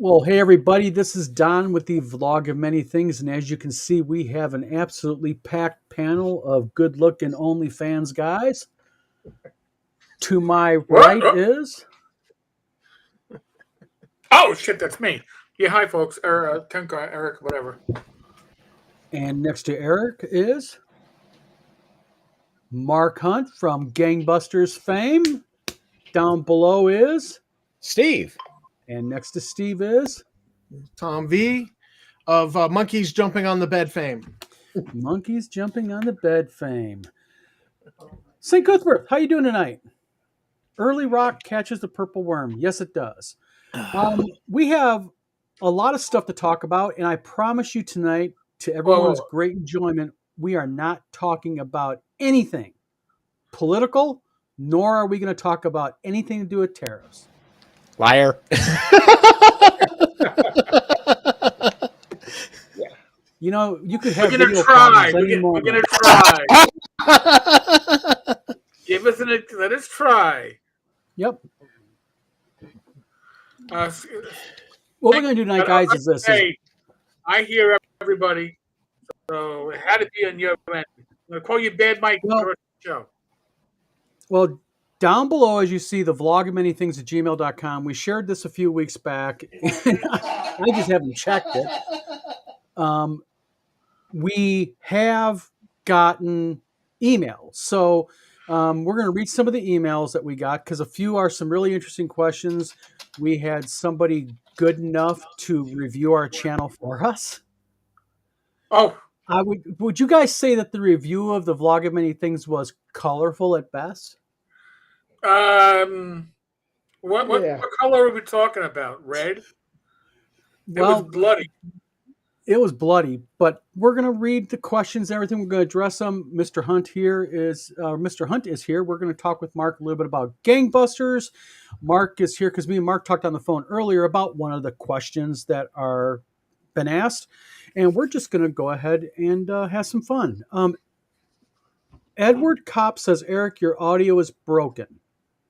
Well, hey everybody, this is Don with the Vlog of Many Things, and as you can see, we have an absolutely packed panel of good-looking OnlyFans guys. To my right is... Oh, shit, that's me. Yeah, hi, folks. Tenka, Eric, whatever. And next to Eric is... Mark Hunt from Gangbusters fame. Down below is... Steve. And next to Steve is... Tom V. of Monkeys Jumping on the Bed fame. Monkeys Jumping on the Bed fame. St. Cuthbert, how you doing tonight? Early rock catches the purple worm. Yes, it does. We have a lot of stuff to talk about, and I promise you tonight, to everyone's great enjoyment, we are not talking about anything political, nor are we going to talk about anything to do with tariffs. Liar. You know, you could have. We're gonna try. We're gonna try. Give us let us try. Yep. What we're going to do tonight, guys, is this. Hey, I hear everybody, so it had to be on your end. I'm going to call you Bad Mike for the rest of the show. Well, down below, as you see, the vlog of many things at gmail.com. We shared this a few weeks back. I just haven't checked it. We have gotten emails. So we're going to read some of the emails that we got because a few are some really interesting questions. We had somebody good enough to review our channel for us. Oh. Would you guys say that the review of the vlog of many things was colorful at best? What color are we talking about? Red? It was bloody. It was bloody, but we're going to read the questions and everything. We're going to address them. Mr. Hunt is here. We're going to talk with Mark a little bit about Gangbusters. Mark is here because me and Mark talked on the phone earlier about one of the questions that are been asked, and we're just going to go ahead and have some fun. Edward Kopp says, Eric, your audio is broken.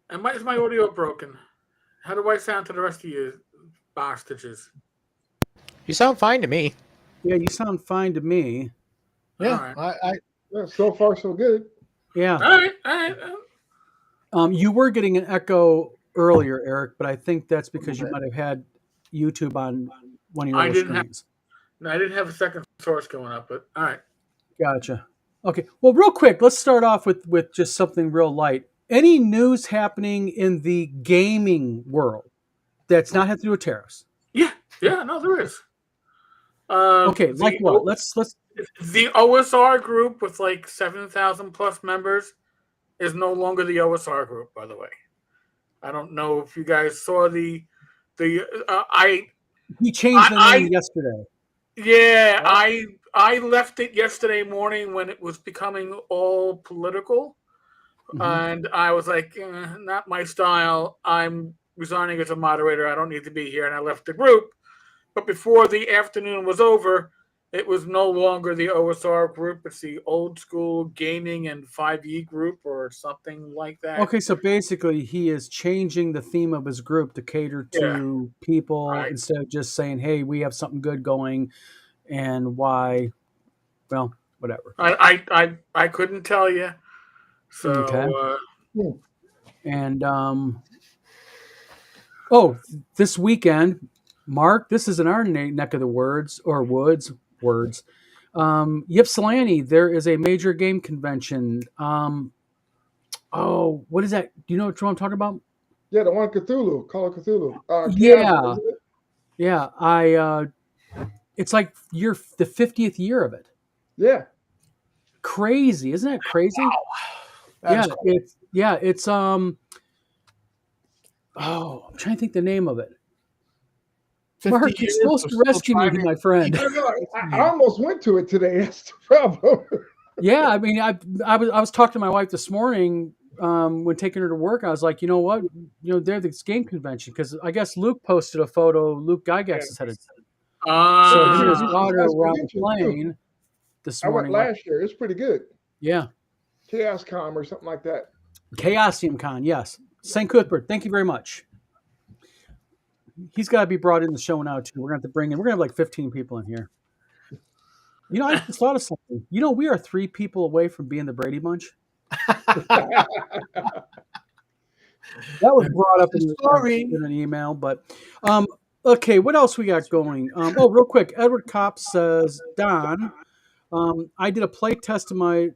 Is my audio broken? How do I sound to the rest of you bastards? You sound fine to me. Yeah, you sound fine to me. Yeah, right. So far so good. Yeah. All right. You were getting an echo earlier, Eric, but I think that's because you might have had YouTube on one of your screens. I didn't have a second source going up, but all right. Gotcha. Okay. Well, real quick, let's start off with just something real light. Any news happening in the gaming world that's not had to do with tariffs? Yeah, no, there is. Okay, like what? Let's. The OSR group with like 7,000 plus members is no longer the OSR group. By the way, I don't know if you guys saw he changed the name yesterday. Yeah, I left it yesterday morning when it was becoming all political, and I was like, not my style. I'm resigning as a moderator. I don't need to be here, and I left the group. But before the afternoon was over, it was no longer the OSR group. It's the old school gaming and 5e group or something like that. Okay, so basically he is changing the theme of his group to cater to people instead of just saying, hey, we have something good going and why, well, whatever. I couldn't tell you. So, okay. And, this weekend... Mark, this is in our neck of the woods. Ypsilanti, there is a major game convention. What is that? Do you know what I'm talking about? Yeah, the one Cthulhu, Call of Cthulhu. It's like the 50th year of it. Yeah. Crazy, isn't that crazy? Wow. It's I'm trying to think the name of it. Mark, you're supposed to rescue me, my friend. I almost went to it today. That's the problem. Yeah, I mean, I was talking to my wife this morning when taking her to work. I was like, you know what? They're this game convention because I guess Luke posted a photo. Luke Gygax is headed. So him and his daughter were on the plane this morning. I went last year. It's pretty good. Yeah. ChaosCon or something like that. Chaosium Con, yes. St. Cuthbert, thank you very much. He's got to be brought in the show now too. We're going to have to bring in. We're going to have like 15 people in here. You know, I just thought of something. You know, we are 3 people away from being the Brady Bunch. That was brought up in an email, but okay, what else we got going? Real quick, Edward Kopp says, Don, I did a play test of my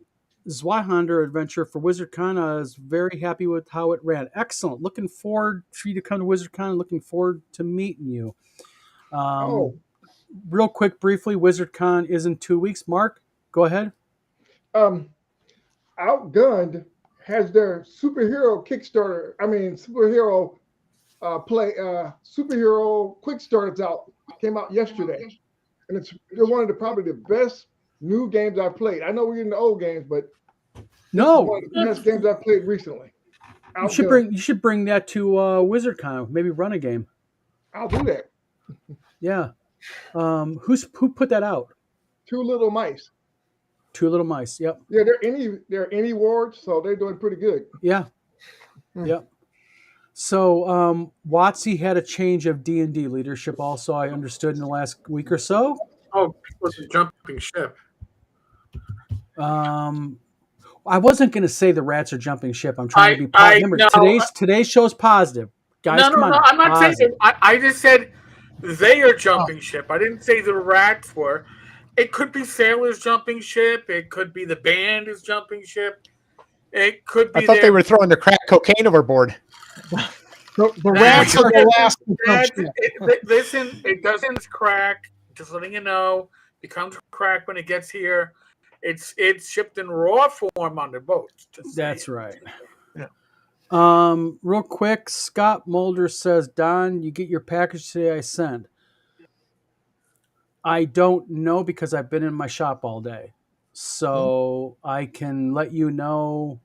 Zweihander adventure for WizardCon. I was very happy with how it ran. Excellent. Looking forward for you to come to WizardCon. Looking forward to meeting you. Real quick, briefly, WizardCon is in 2 weeks. Mark, go ahead. Outgunned has their superhero Kickstarter. Superhero superhero quick starts out. Came out yesterday, and they're one of probably the best new games I've played. I know we're in the old games, but no, one of the best games I've played recently. You should bring that to WizardCon. Maybe run a game. I'll do that. Yeah. Who put that out? Two Little Mice. Two Little Mice. Yep. Yeah, they're any wards, so they're doing pretty good. Yeah. Yep. So WotC had a change of D&D leadership. Also, I understood in the last week or so. Oh, with the jumping ship. I wasn't going to say the rats are jumping ship. I'm trying to be positive. Remember, today's show is positive. Guys, come on. No, I'm not saying it. I just said they are jumping ship. I didn't say the rats were. It could be sailors jumping ship. It could be the band is jumping ship. It could be. I thought they were throwing the crack cocaine overboard. The rats are the last. Listen, it doesn't crack. Just letting you know, becomes crack when it gets here. It's shipped in raw form on the boat. That's right. Yeah. Real quick, Scott Mulder says, Don, you get your package today I sent. I don't know because I've been in my shop all day. So I can let you know.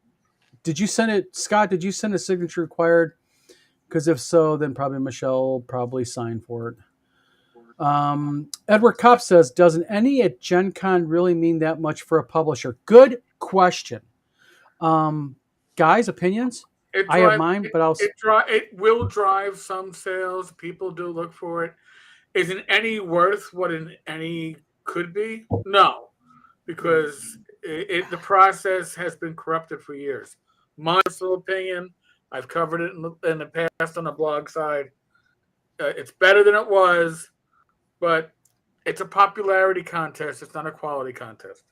Did you send it, Scott? Did you send a signature required? Because if so, then probably Michelle will sign for it. Edward Kopp says, doesn't any at Gen Con really mean that much for a publisher? Good question. Guys, opinions? I have mine, but it will drive some sales. People do look for it. Isn't any worth what an any could be? No, because the process has been corrupted for years. My personal opinion, I've covered it in the past on the blog side. It's better than it was, but it's a popularity contest. It's not a quality contest.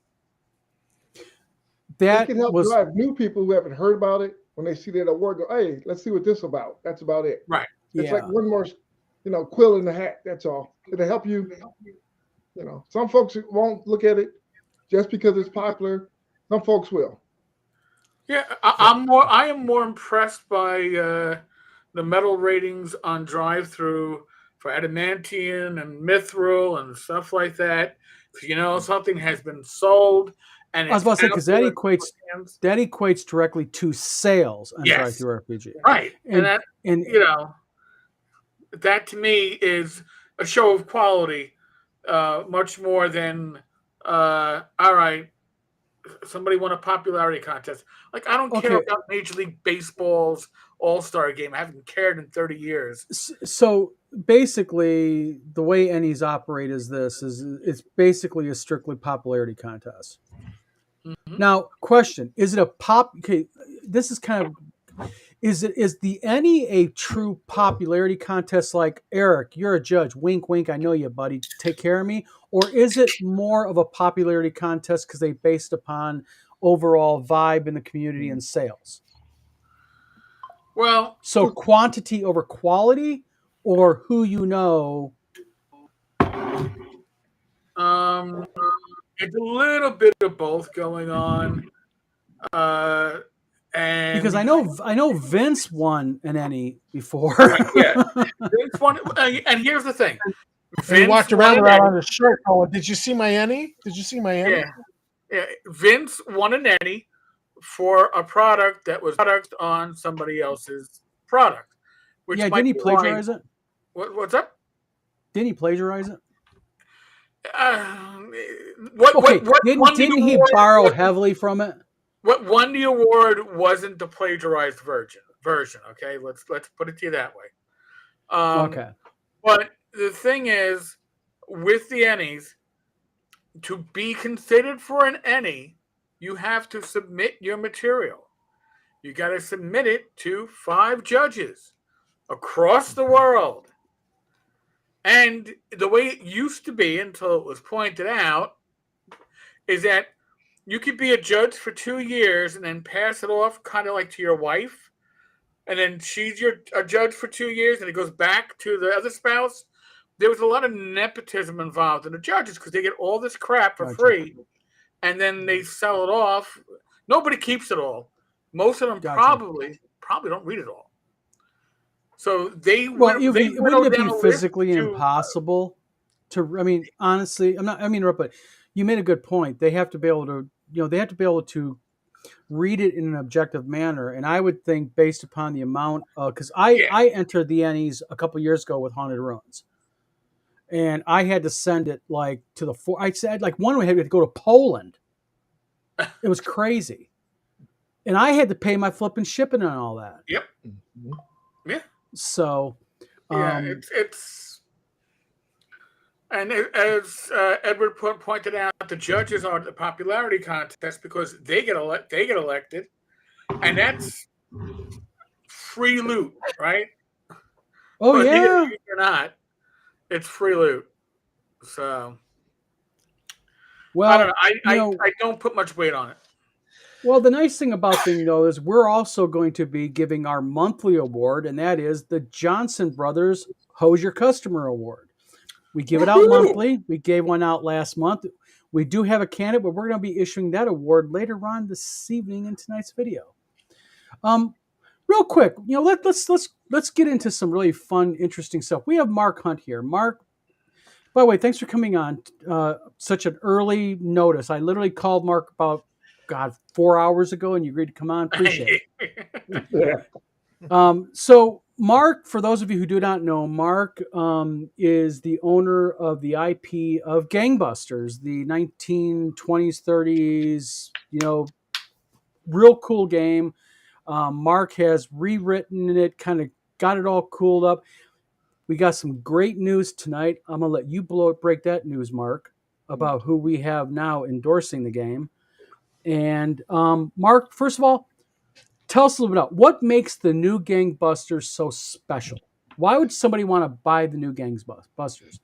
It can help drive new people who haven't heard about it when they see that award. Go, hey, let's see what this is about. That's about it. Right. It's like one more, quill in the hat. That's all. It'll help you. Some folks won't look at it just because it's popular. Some folks will. Yeah, I am more impressed by the medal ratings on drive-through for adamantium and mithril and stuff like that. Something has been sold, and I was about to say because that equates directly to sales on drive-through RPG, right? And that to me is a show of quality, much more than all right. Somebody won a popularity contest. Like, I don't care about Major League Baseball's All-Star game. I haven't cared in 30 years. So basically, the way Ennies operate is it's basically a strictly popularity contest. Mm-hmm. Now, question: is it a Okay, this is kind of is the Ennie a true popularity contest? Like, Eric, you're a judge. Wink, wink. I know you, buddy. Take care of me. Or is it more of a popularity contest because they based upon overall vibe in the community and sales? Well, so quantity over quality, or who you know? It's a little bit of both going on. And because I know Vince won an Ennie before. Yeah, Vince won. And here's the thing. He walked around on his shirt going, did you see my Ennie? Did you see my Ennie? Yeah. Vince won an Ennie for a product that was on somebody else's product. Which didn't he plagiarize it? What's up? Didn't he plagiarize it? Didn't he borrow heavily from it? What won the award wasn't the plagiarized version. Okay, let's put it to you that way. Okay. But the thing is, with the Ennies, to be considered for an Ennie, you have to submit your material. You got to submit it to 5 judges across the world. And the way it used to be until it was pointed out is that you could be a judge for 2 years and then pass it off kind of like to your wife. And then she's a judge for 2 years and it goes back to the other spouse. There was a lot of nepotism involved in the judges because they get all this crap for free and then they sell it off. Nobody keeps it all. Most of them probably don't read it all. So wouldn't it be physically impossible to? I mean, honestly, I mean, but you made a good point. They have to be able to, they have to be able to read it in an objective manner. And I would think, based upon the amount, because I entered the Ennies a couple years ago with Haunted Ruins, and I had to send it like to the I said like one way I had to go to Poland. It was crazy, and I had to pay my flipping shipping and all that. Yep. Yeah. So, it's and as Edward pointed out, the judges are the popularity contest because they get elected, and that's free loot, right? Oh, but yeah, you're not. It's free loot. So, well, I don't know. I don't put much weight on it. Well, the nice thing about thing though is we're also going to be giving our monthly award, and that is the Johnson Brothers Hose Your Customer Award. We give it out monthly. We gave one out last month. We do have a candidate, but we're going to be issuing that award later on this evening in tonight's video. Real quick, let's get into some really fun, interesting stuff. We have Mark Hunt here. Mark, by the way, thanks for coming on. Such an early notice. I literally called Mark about 4 hours ago, and you agreed to come on. Appreciate it. So Mark, for those of you who do not know, Mark is the owner of the IP of Gangbusters, the 1920s, 30s, real cool game. Mark has rewritten it, kind of got it all cooled up. We got some great news tonight. I'm going to let you break that news, Mark, about who we have now endorsing the game. And Mark, first of all, tell us a little bit about what makes the new Gangbusters so special. Why would somebody want to buy the new Gangbusters?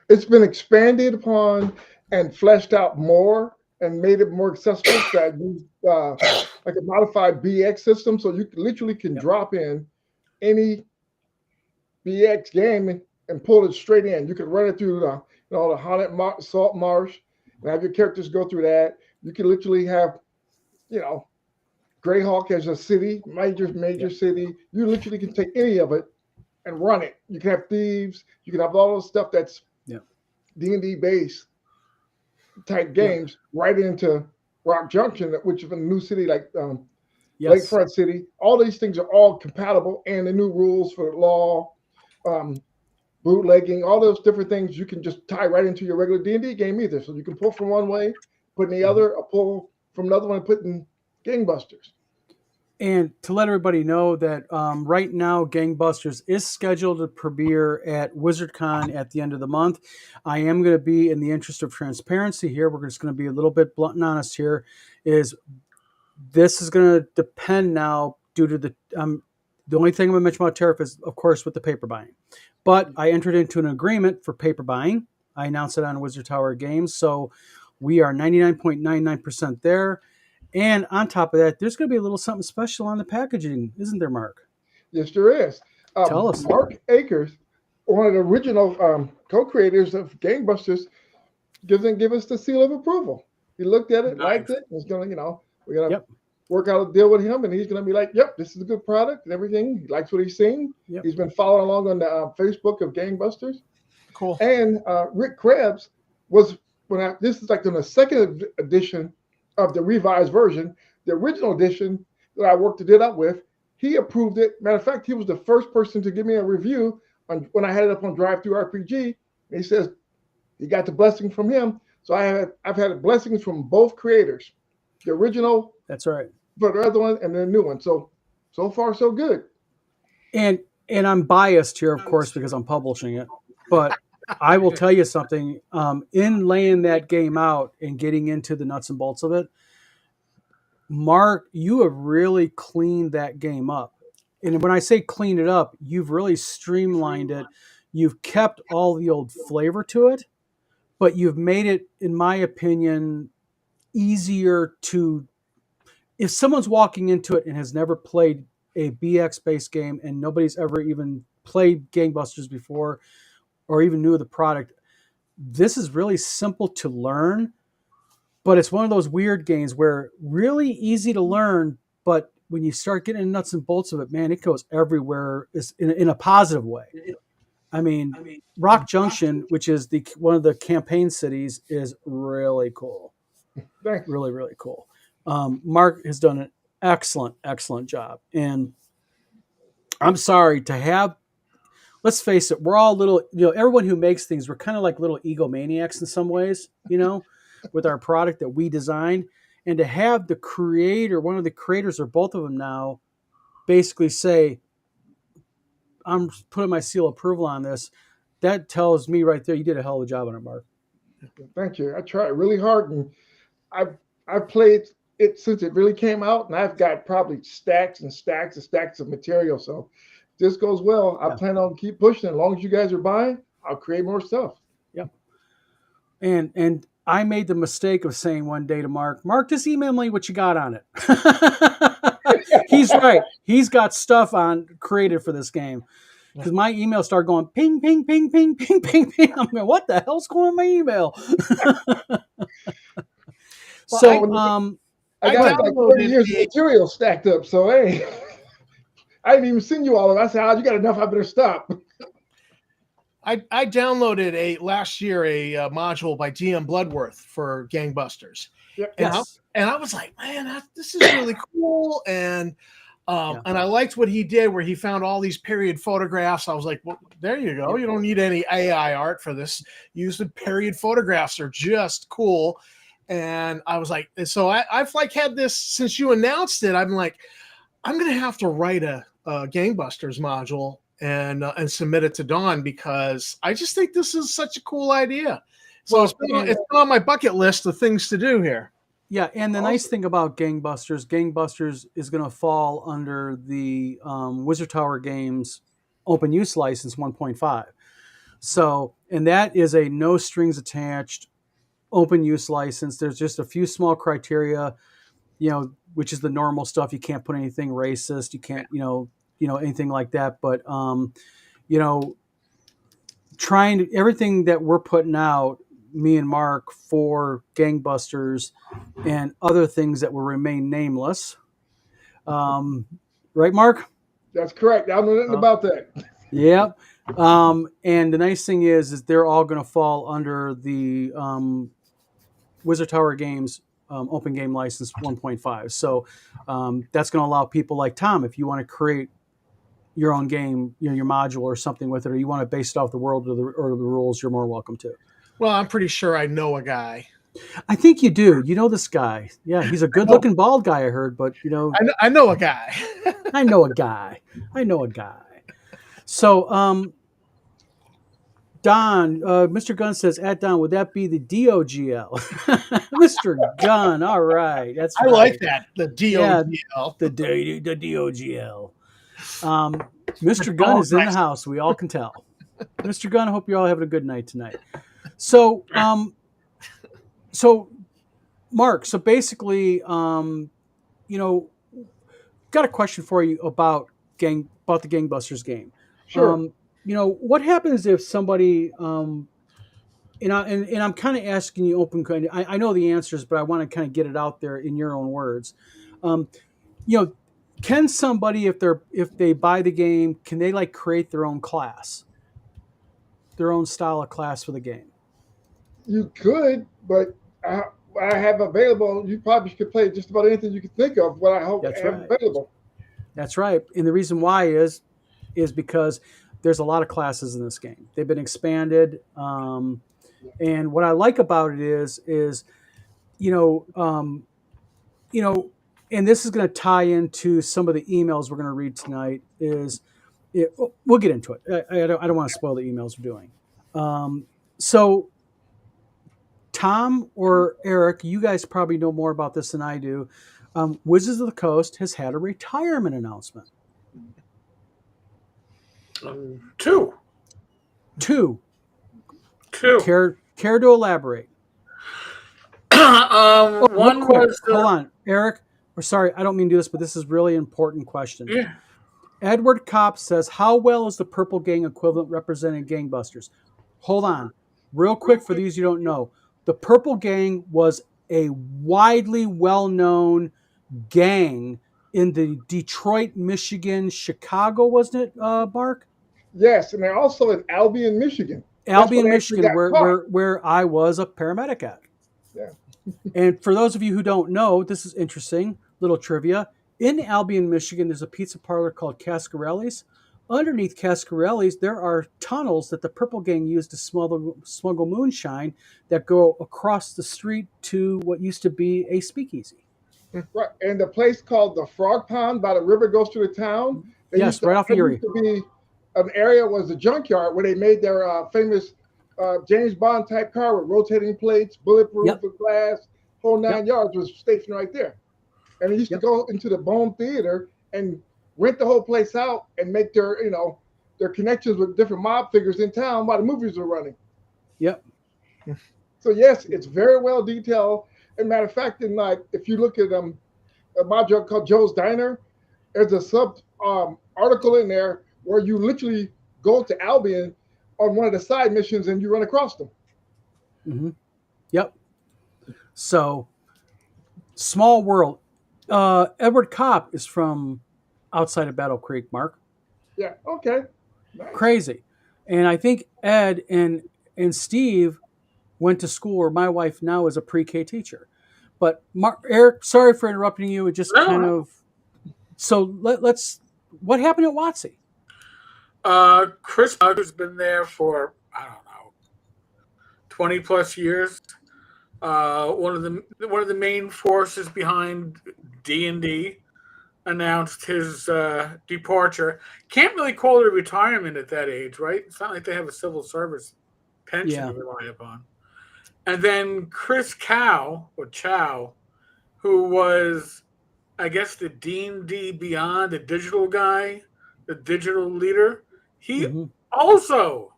It's been expanded upon and fleshed out more and made it more accessible. That used like a modified BX system, so you literally can drop in any BX game and pull it straight in. You can run it through the haunted salt marsh and have your characters go through that. You can literally have, Greyhawk as a city, major city. You literally can take any of it and run it. You can have thieves. You can have all those stuff that's D&D based type games right into Rock Junction, which is a new city like Lakefront City. All these things are all compatible, and the new rules for law, bootlegging, all those different things you can just tie right into your regular D&D game either. So you can pull from one way, put in the other, or pull from another one and put in Gangbusters. And to let everybody know that right now, Gangbusters is scheduled to premiere at WizardCon at the end of the month. I am going to be, in the interest of transparency here, we're just going to be a little bit blunt and honest here, is this is going to depend now due to the only thing I'm going to mention about tariff is, of course, with the paper buying. But I entered into an agreement for paper buying. I announced it on Wizard Tower Games. So we are 99.99% there. And on top of that, there's going to be a little something special on the packaging, isn't there, Mark? Yes, there is. Tell us. Mark Akers, one of the original co-creators of Gangbusters, give us the seal of approval. He looked at it, liked it. He's going to, we're going to work out a deal with him, and he's going to be like, yep, this is a good product and everything. He likes what he's seen. Yep. He's been following along on the Facebook of Gangbusters. Cool. And Rick Krebs was, this is like in the second edition of the revised version. The original edition that I did up with, he approved it. Matter of fact, he was the first person to give me a review when I had it up on Drive Through RPG. And he says he got the blessing from him. So I've had blessings from both creators, the original. That's right. But the other one and the new one. So far so good. And I'm biased here, of course, because I'm publishing it. But I will tell you something. In laying that game out and getting into the nuts and bolts of it, Mark, you have really cleaned that game up. And when I say clean it up, you've really streamlined it. You've kept all the old flavor to it, but you've made it, in my opinion, easier to. If someone's walking into it and has never played a BX based game and nobody's ever even played Gangbusters before or even knew of the product, this is really simple to learn, but it's one of those weird games where really easy to learn, but when you start getting nuts and bolts of it, man, it goes everywhere in a positive way. I mean, Rock Junction, which is one of the campaign cities, is really cool. Thanks. Really, really cool. Mark has done an excellent job. And I'm sorry to have, let's face it, we're all little, everyone who makes things, we're kind of like little egomaniacs in some ways, with our product that we designed. And to have the creator, one of the creators or both of them now, basically say, I'm putting my seal of approval on this, that tells me right there, you did a hell of a job on it, Mark. Thank you. I tried really hard, and I've played it since it really came out, and I've got probably stacks and stacks and stacks of material. So if this goes well, I plan on keep pushing. As long as you guys are buying, I'll create more stuff. Yep. And I made the mistake of saying one day to Mark, just email me what you got on it. He's right. He's got stuff created for this game. Because my email started going ping, ping, ping, ping, ping, ping, ping. I'm going, what the hell's going on my email? I got like 30 years of material stacked up. So, hey, I didn't even send you all of it. I said, you got enough. I better stop. I downloaded last year a module by GM Bloodworth for Gangbusters. Yep. And I was like, man, this is really cool. And I liked what he did where he found all these period photographs. I was like, well, there you go. You don't need any AI art for this. Use the period photographs are just cool. And I was like, so I've like had this since you announced it. I'm like, I'm going to have to write a Gangbusters module and submit it to Dawn because I just think this is such a cool idea. So it's been on my bucket list of things to do here. Yeah, and the nice thing about Gangbusters is going to fall under the Wizard Tower Games open use license 1.5. So, and that is a no strings attached open use license. There's just a few small criteria, which is the normal stuff. You can't put anything racist. You can't, anything like that. But, everything that we're putting out, me and Mark, for Gangbusters and other things that will remain nameless. Right, Mark? That's correct. I don't know nothing about that. Yep. And the nice thing is they're all going to fall under the Wizard Tower Games open game license 1.5. So that's going to allow people like Tom, if you want to create your own game, your module or something with it, or you want to base it off the world or the rules, you're more welcome to. Well, I'm pretty sure I know a guy. I think you do. You know this guy. Yeah, he's a good-looking bald guy, I heard, but I know a guy. I know a guy. So, Don, Mr. Gunn says, at Don, would that be the DOGL? Mr. Gunn, all right. That's right. I like that. The DOGL. Yeah, the DOGL. Mr. Gunn is in the house. We all can tell. Mr. Gunn, I hope you're all having a good night tonight. So, Mark, so basically, got a question for you about the Gangbusters game. Sure. What happens if somebody, and I'm kind of asking you open, I know the answers, but I want to kind of get it out there in your own words. Can somebody, if they buy the game, can they like create their own class, their own style of class for the game? You could, but I have available, you probably could play just about anything you could think of. What I hope have available. That's right, and the reason why is because there's a lot of classes in this game. They've been expanded, and what I like about it is and this is going to tie into some of the emails we're going to read tonight. Is we'll get into it. I don't want to spoil the emails we're doing. So Tom or Eric, you guys probably know more about this than I do. Wizards of the Coast has had a retirement announcement. Two. Care to elaborate? One Real quick, was hold on, Eric. Or sorry, I don't mean to do this, but this is really important question. Yeah. Edward Kopp says, "How well is the Purple Gang equivalent representing gangbusters?" Hold on, real quick for these you don't know. The Purple Gang was a widely well-known gang in the Detroit, Michigan, Chicago, wasn't it, Mark? Yes, and they're also in Albion, Michigan. Albion, That's where they Michigan, actually got caught. where I was a paramedic at. Yeah. And for those of you who don't know, this is interesting, little trivia. In Albion, Michigan, there's a pizza parlor called Cascarelli's. Underneath Cascarelli's, there are tunnels that the Purple Gang used to smuggle moonshine that go across the street to what used to be a speakeasy. Right, and the place called the Frog Pond by the river goes through the town. Yes, right off There Erie. used to be an area was a junkyard where they made their famous James Bond type car with rotating plates, bulletproof glass, whole 9 yards was stationed right there. And they used to go into the Bone Theater and rent the whole place out and make their their connections with different mob figures in town while the movies were running. Yep. So yes, it's very well detailed. As a matter of fact, in if you look at a module called Joe's Diner, there's a sub article in there where you literally go to Albion on one of the side missions and you run across them. Mm-hmm. Yep. So, small world. Edward Kopp is from outside of Battle Creek, Mark. Yeah. Okay. Nice. Crazy. And I think Ed and Steve went to school where my wife now is a pre-K teacher. But Eric, sorry for interrupting you. It just kind of. So let's. What happened at WotC? Chris has been there for, I don't know, 20 plus years. One of the main forces behind D&D announced his departure. Can't really call it a retirement at that age, right? It's not like they have a civil service pension to rely upon. And then Chris Chow, who was, I guess, the D&D Beyond, the digital guy, the digital leader, he also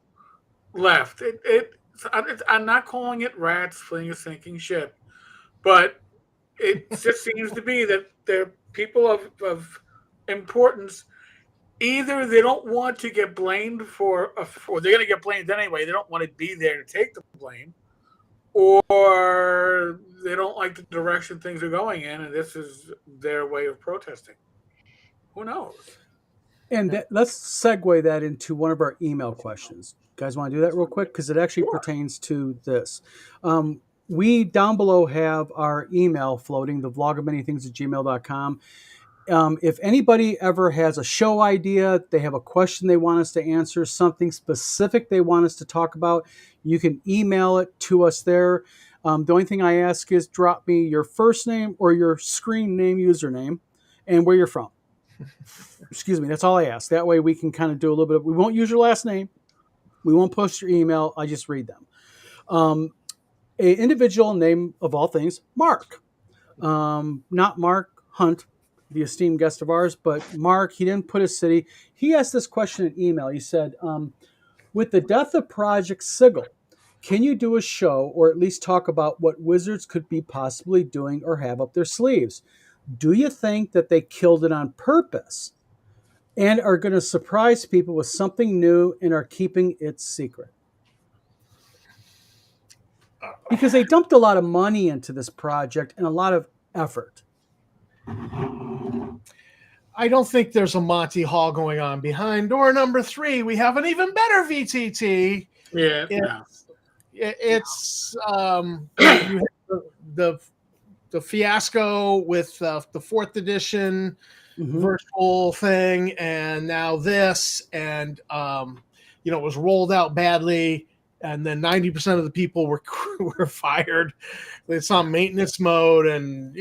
left. I'm not calling it rats fleeing a sinking ship, but it just seems to be that they're people of importance. Either they don't want to get blamed or they're going to get blamed anyway. They don't want to be there to take the blame, or they don't like the direction things are going in, and this is their way of protesting. Who knows? And let's segue that into one of our email questions. You guys want to do that real quick? Because it actually pertains to this. We down below have our email floating, the vlog of many things at gmail.com. If anybody ever has a show idea, they have a question they want us to answer, something specific they want us to talk about, you can email it to us there. The only thing I ask is drop me your first name or your screen name username and where you're from. Excuse me, that's all I ask. That way we can kind of do a little bit we won't use your last name. We won't post your email. I just read them. An individual name of all things, Mark. Not Mark Hunt, the esteemed guest of ours, but Mark, he didn't put a city. He asked this question in email. He said, with the death of Project Sigil, can you do a show or at least talk about what Wizards could be possibly doing or have up their sleeves? Do you think that they killed it on purpose and are going to surprise people with something new and are keeping it secret? Because they dumped a lot of money into this project and a lot of effort. I don't think there's a Monty Hall going on. Behind door number 3, we have an even better VTT. Yeah. It's you have the fiasco with the 4th edition virtual thing, and now this, and it was rolled out badly, and then 90% of the people were fired. It's on maintenance mode, and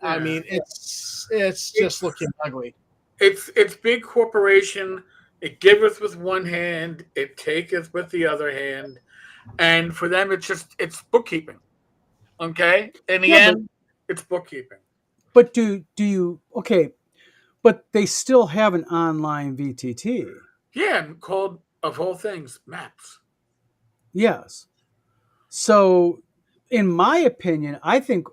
I mean, it's just looking ugly. It's big corporation It giveth with one hand, it taketh with the other hand, and for them, it's bookkeeping. Okay, in the Yeah, end, it's bookkeeping. but do you okay? But they still have an online VTT. Yeah, and called of all things maps. Yes. So, in my opinion, I think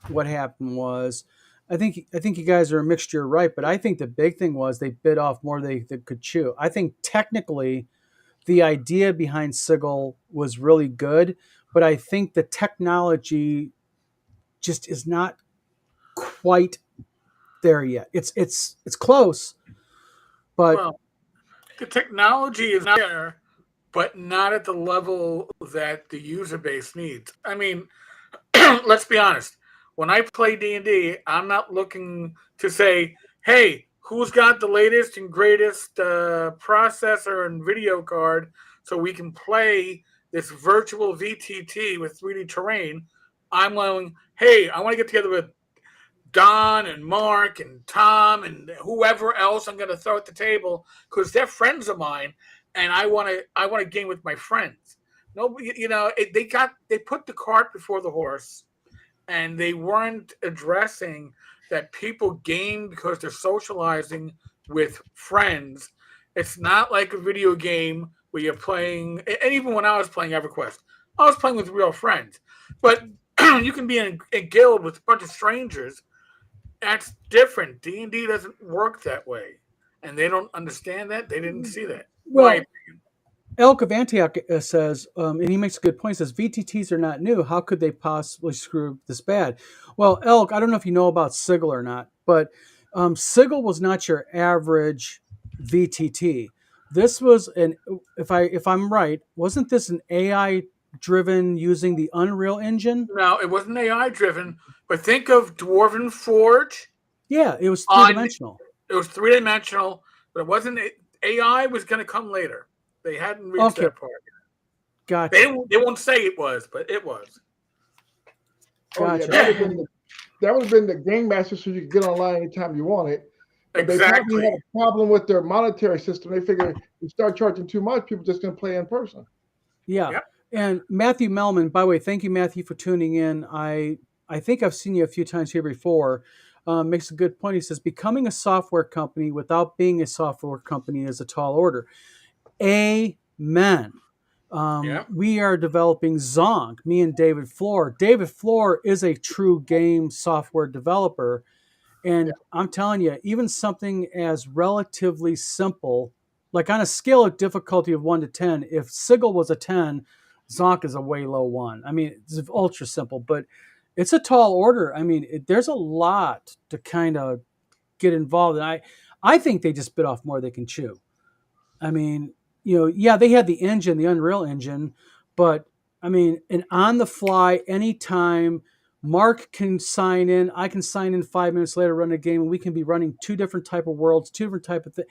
what happened was, I think you guys are a mixture, right? But I think the big thing was they bit off more they could chew. I think technically the idea behind Sigil was really good, but I think the technology just is not quite there yet. It's close, but Well, the technology is there, but not at the level that the user base needs. I mean, let's be honest. When I play D&D, I'm not looking to say, "Hey, who's got the latest and greatest processor and video card so we can play this virtual VTT with 3D terrain?" I'm going, "Hey, I want to get together with Don and Mark and Tom and whoever else I'm going to throw at the table because they're friends of mine, and I want to game with my friends." Nobody, they put the cart before the horse, and they weren't addressing that people game because they're socializing with friends. It's not like a video game where you're playing. And even when I was playing EverQuest, I was playing with real friends, but you can be in a guild with a bunch of strangers. That's different. D&D doesn't work that way, and they don't understand that. They didn't see that. well, Elk of Antioch says, and he makes a good point. Says VTTs are not new. How could they possibly screw this bad? Well, Elk, I don't know if you know about Sigil or not, but Sigil was not your average VTT. This was if I'm right, wasn't this an AI driven using the Unreal Engine? No, it wasn't AI driven, but think of Dwarven Forge. Yeah, it was three dimensional. It was 3 dimensional, but it wasn't. AI was going to come later. They hadn't reached Okay, that part. gotcha, They won't say it was, but it was. Oh yeah, gotcha. that would have been the game master, so you could get online anytime you wanted. But they probably Exactly. had a problem with their monetary system. They figured if you start charging too much, people just going to play in person. Yeah. Yep. And Matthew Melman, by the way, thank you, Matthew, for tuning in. I think I've seen you a few times here before. Makes a good point. He says, becoming a software company without being a software company is a tall order. Amen. Yep. We are developing Zonk, me and David Floor. David Floor is a true game software developer. And I'm telling you, even something as relatively simple, like on a scale of difficulty of 1 to 10, if Sigil was a 10, Zonk is a way low 1. I mean, it's ultra simple, but it's a tall order. I mean, there's a lot to kind of get involved in. I think they just bit off more they can chew. I mean, yeah, they had the engine, the Unreal Engine, but I mean, an on the fly, anytime Mark can sign in, I can sign in 5 minutes later, run a game, and we can be running two different type of worlds, two different type of thing,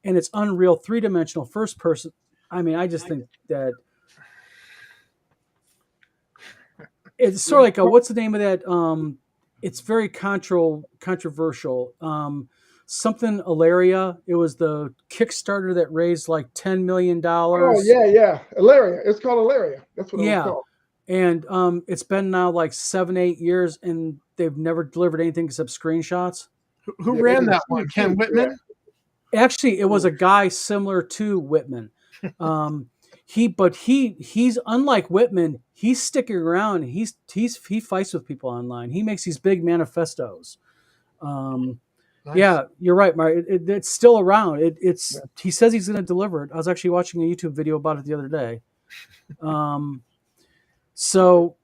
and it's Unreal, 3 dimensional, first person. I mean, I just think that it's sort of like what's the name of that? It's very controversial. Something Ilaria. It was the Kickstarter that raised like $10 million. Oh yeah. Ilaria. It's called Ilaria. That's what it was Yeah, called. and it's been now like 7, 8 years, and they've never delivered anything except screenshots. Who Yeah, ran they that were one? Ken Whitman? Actually, it was a guy similar to Whitman. He's unlike Whitman. He's sticking around. He fights with people online. He makes these big manifestos. Nice. Yeah, you're right, Mark. It's still around. He says he's going to deliver it. I was actually watching a YouTube video about it the other day. So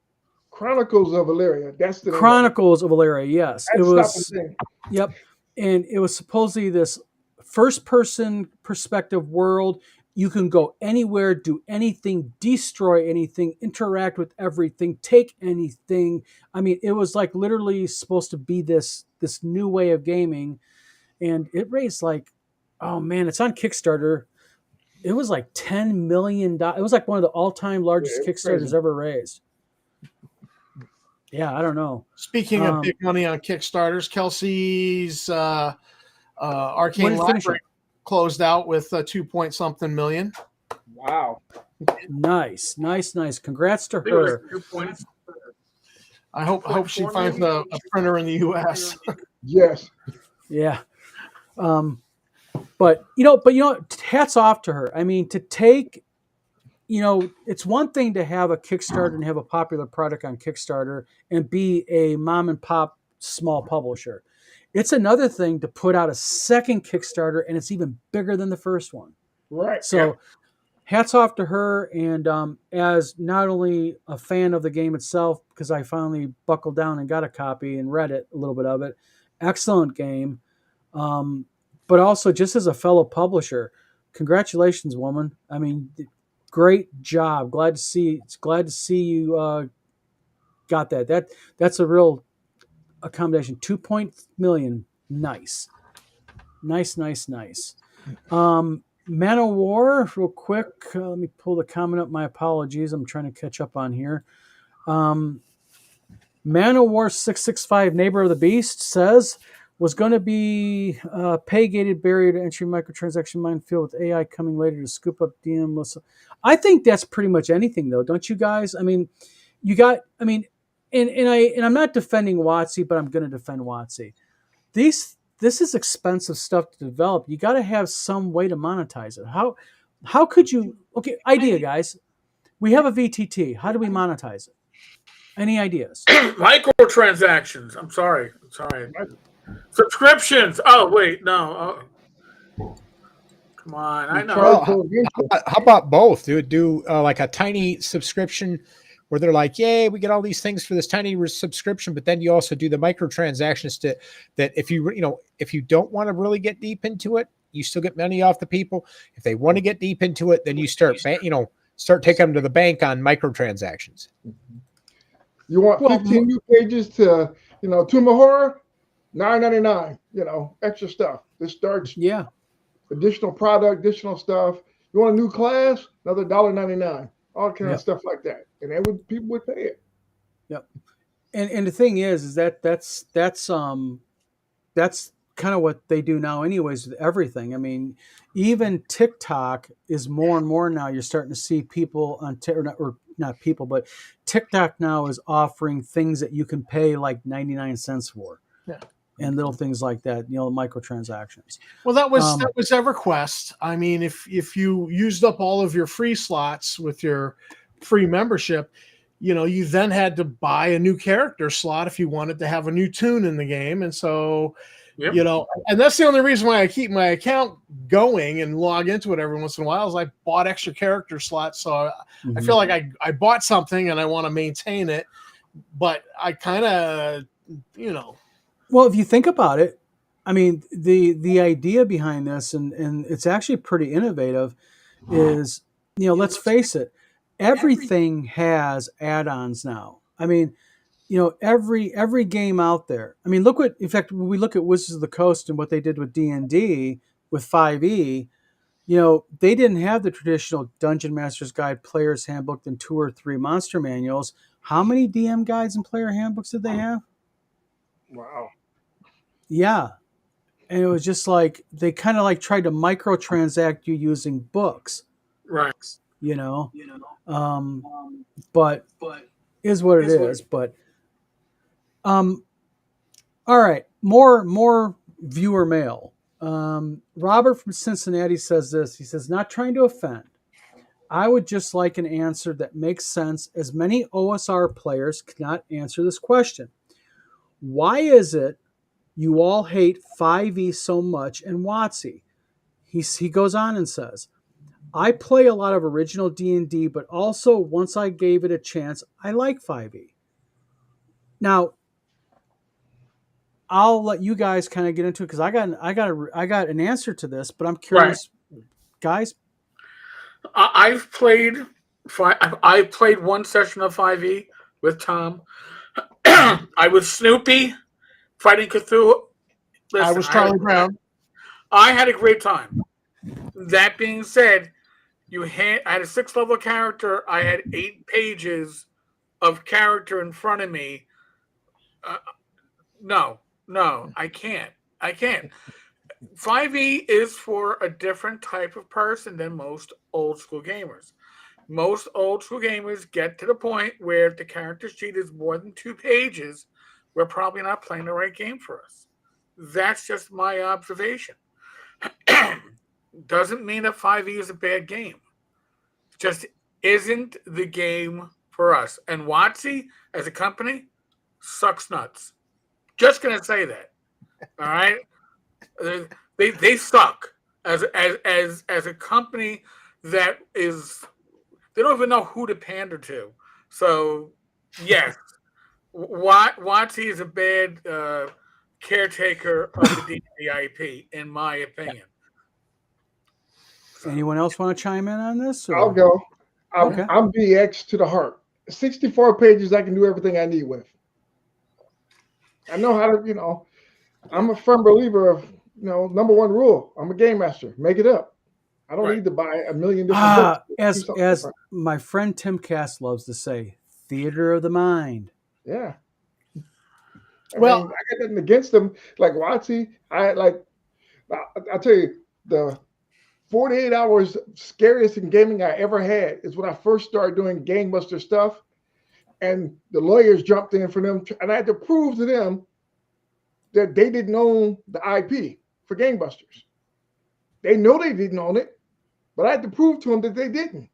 Chronicles of Ilaria. That's the name of it. Chronicles of Ilaria. Yes, it That's was. the thing. Yep, and it was supposedly this first-person perspective world. You can go anywhere, do anything, destroy anything, interact with everything, take anything. I mean, it was like literally supposed to be this new way of gaming, and it raised like, oh man, it's on Kickstarter. It was like $10 million. It was like one of the all-time largest Yeah, it was Kickstarters crazy. ever raised. Yeah, I don't know. Speaking of big money on Kickstarters, Kelsey's When Arcane did it finish Library. it? closed out with 2-point-something million. Wow. Nice. Congrats to I think it was her. 2 points. I hope she 2.4 finds million? a printer in the U.S. Yes. Yeah. But hats off to her. I mean, to take, it's one thing to have a Kickstarter and have a popular product on Kickstarter and be a mom and pop small publisher. It's another thing to put out a second Kickstarter and it's even bigger than the first one. Right. So hats off to her. And as not only a fan of the game itself, because I finally buckled down and got a copy and read it, a little bit of it, excellent game. But also just as a fellow publisher, congratulations, woman. I mean, great job. Glad to see you got that. That's a real accommodation. 2 million. Nice. Man of War, real quick. Let me pull the comment up. My apologies. I'm trying to catch up on here. Man of War 665, Neighbor of the Beast, says was going to be pay-gated barrier to entry microtransaction minefield with AI coming later to scoop up DM lists. I think that's pretty much anything, though, don't you guys? I mean, and I'm not defending WotC, but I'm going to defend WotC. This is expensive stuff to develop. You got to have some way to monetize it. How could you? Okay, idea, guys. We have a VTT. How do we monetize it? Any ideas? Microtransactions. I'm sorry. Subscriptions. Oh, wait. No. Come on. I know. Well, how about both? Do like a tiny subscription where they're like, yay, we get all these things for this tiny subscription, but then you also do the microtransactions that if you don't want to really get deep into it, you still get money off the people. If they want to get deep into it, then you start taking them to the bank on microtransactions. You want 15 new pages to, Tomb of Horror, $9.99. Extra stuff. This starts. Yeah. Additional product, additional stuff. You want a new class? Another $1.99. All kind of stuff like that, and people would pay it. Yep. And the thing is that's kind of what they do now, anyways, with everything. I mean, even TikTok is more and more now. You're starting to see people on not people, but TikTok now is offering things that you can pay like 99 cents for. Yeah. And little things like that, microtransactions. Well, that was EverQuest. I mean, if you used up all of your free slots with your free membership, you then had to buy a new character slot if you wanted to have a new tune in the game. And so, Yep. And that's the only reason why I keep my account going and log into it every once in a while is I bought extra character slots. So I feel like I bought something and I want to maintain it, but I kind of, Well, if you think about it, I mean, the idea behind this, and it's actually pretty innovative, is, let's face it, everything has add-ons now. I mean, every game out there. I mean, when we look at Wizards of the Coast and what they did with D&D, with 5e, they didn't have the traditional Dungeon Master's Guide, Player's Handbook, and 2 or 3 monster manuals. How many DM guides and player handbooks did they have? Wow. Yeah. And it was just like they kind of like tried to microtransact you using books. Right. But is what it is. But all right. More viewer mail. Robert from Cincinnati says this. He says, not trying to offend. I would just like an answer that makes sense, as many OSR players cannot answer this question. Why is it you all hate 5e so much and WotC? He goes on and says, I play a lot of original D&D, but also once I gave it a chance, I like 5e. Now, I'll let you guys kind of get into it because I got an answer to this, but I'm curious, guys. I've played one session of 5e with Tom. I was Snoopy fighting Cthulhu. Listen, I was Charlie Brown. I had a great time. That being said, I had a 6th level character. I had 8 pages of character in front of me. No, I can't. 5e is for a different type of person than most old school gamers. Most old school gamers get to the point where if the character sheet is more than 2 pages, we're probably not playing the right game for us. That's just my observation. Doesn't mean that 5e is a bad game. Just isn't the game for us. And WotC as a company sucks nuts. Just gonna say that. All right, they suck as a company that is. They don't even know who to pander to. So yes, WotC is a bad caretaker of the D&D IP, in my opinion. Anyone else want to chime in on this? Or? I'll go. Okay. I'm BX to the heart. 64 pages, I can do everything I need with. I know how to, I'm a firm believer of, number one rule. I'm a game master. Make it up. I don't need to buy a million different books. As my friend Tim Cass loves to say, theater of the mind. Yeah. I got nothing against them. Like WotC, I'll tell you, the 48 hours scariest in gaming I ever had is when I first started doing gangbuster stuff, and the lawyers jumped in for them, and I had to prove to them that they didn't own the IP for gangbusters. They know they didn't own it, but I had to prove to them that they didn't.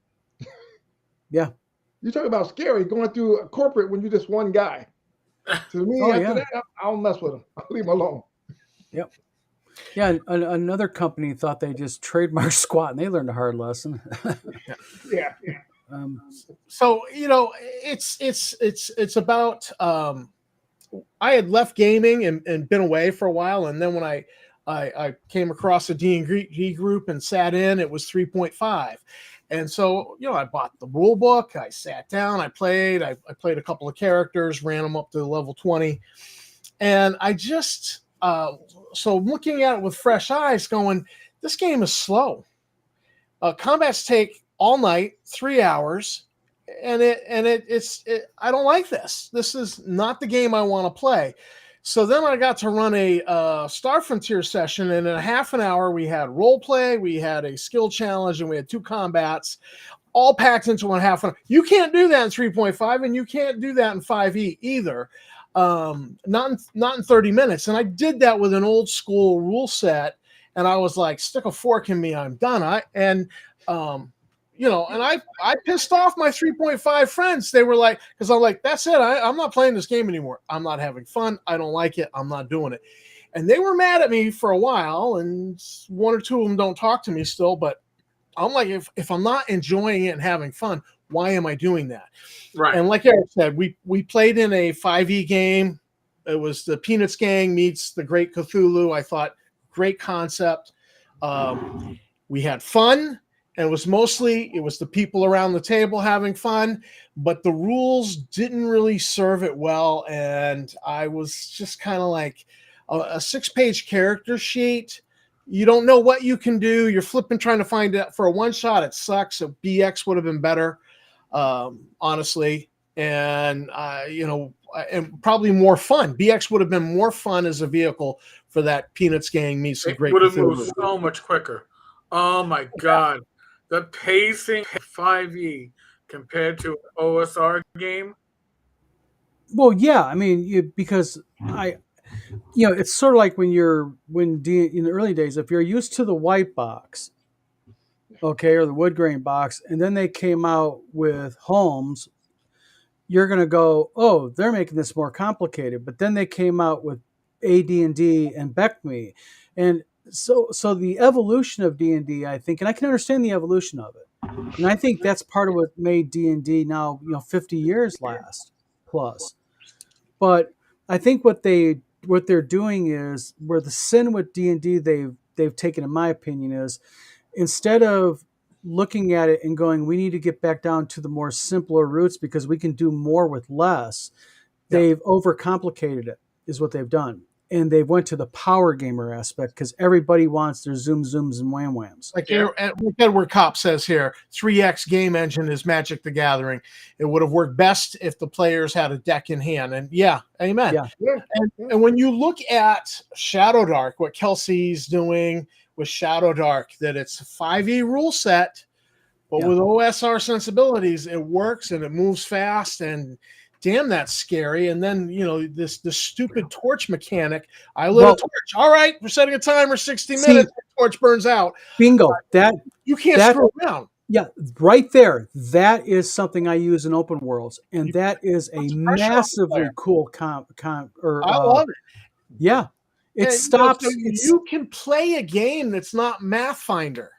Yeah. You talk about scary going through a corporate when you're just one guy. To me, after that, I don't mess with them. I'll leave them alone. Yep. Yeah, another company thought they just trademarked squat, and they learned a hard lesson. Yeah. So it's about. I had left gaming and been away for a while, and then when I came across a D&D group and sat in, it was 3.5. And so, I bought the rule book, I sat down, I played a couple of characters, ran them up to level 20. And I just, so looking at it with fresh eyes going, this game is slow. Combats take all night, 3 hours. And I don't like this. This is not the game I want to play. So then I got to run a Star Frontier session, and in a half an hour, we had role play, we had a skill challenge, and we had 2 combats, all packed into 1.5 hour. You can't do that in 3.5, and you can't do that in 5e either. Not in 30 minutes. And I did that with an old school rule set, and I was like, stick a fork in me, I'm done. And I pissed off my 3.5 friends. They were like, because I'm like, that's it. I'm not playing this game anymore. I'm not having fun. I don't like it. I'm not doing it. And they were mad at me for a while, and 1 or 2 of them don't talk to me still. But I'm like, if I'm not enjoying it and having fun, why am I doing that? Right. And like Eric said, we played in a 5e game. It was the Peanuts Gang meets the Great Cthulhu. I thought, great concept. We had fun. And it was the people around the table having fun, but the rules didn't really serve it well. And I was just kind of like a 6-page character sheet. You don't know what you can do. You're flipping, trying to find it for a one shot. It sucks. So BX would have been better, honestly. And, and probably more fun. BX would have been more fun as a vehicle for that Peanuts Gang meets the Great Cthulhu. Would have moved so much quicker. Oh my God. The pacing of 5e compared to an OSR game. Well, yeah, I mean, because it's sort of like in the early days, if you're used to the white box, okay, or the wood grain box, and then they came out with Holmes, you're going to go, oh, they're making this more complicated. But then they came out with AD&D and BECME, and so the evolution of D&D, I think, and I can understand the evolution of it, and I think that's part of what made D&D now 50 years last plus. But I think what they're doing is, where the sin with D&D they've taken, in my opinion, is instead of looking at it and going, we need to get back down to the more simpler roots because we can do more with less, they've overcomplicated it, is what they've done. and they went to the power gamer aspect because everybody wants their zooms and wham whams. Like Edward Kopp says here, 3X game engine is Magic the Gathering. It would have worked best if the players had a deck in hand. And yeah, amen. Yeah. And when you look at Shadow Dark, what Kelsey's doing with Shadow Dark, that it's a 5e rule set, but with OSR sensibilities, it works and it moves fast, and damn, that's scary. And then, this stupid torch mechanic. I lit a torch. All right, we're setting a timer, 60 minutes. The torch burns out. Bingo. You can't screw around. Yeah, right there. That is something I use in open worlds, and that is a massively cool I love it. Yeah, it stops. You can play a game that's not Mathfinder.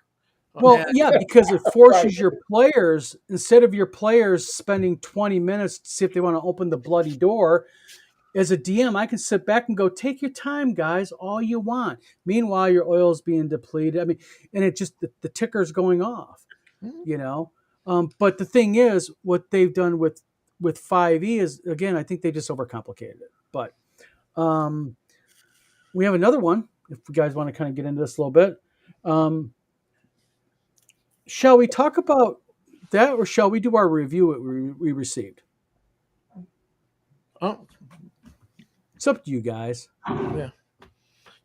Well, yeah, because it forces your players, instead of your players spending 20 minutes to see if they want to open the bloody door, as a DM, I can sit back and go, take your time, guys, all you want. Meanwhile, your oil's being depleted. I mean, and it just, the ticker's going off, But the thing is, what they've done with 5e is, again, I think they just overcomplicated it. But we have another one, if you guys want to kind of get into this a little bit. Shall we talk about that, or shall we do our review what we received? Oh, it's up to you guys. Yeah.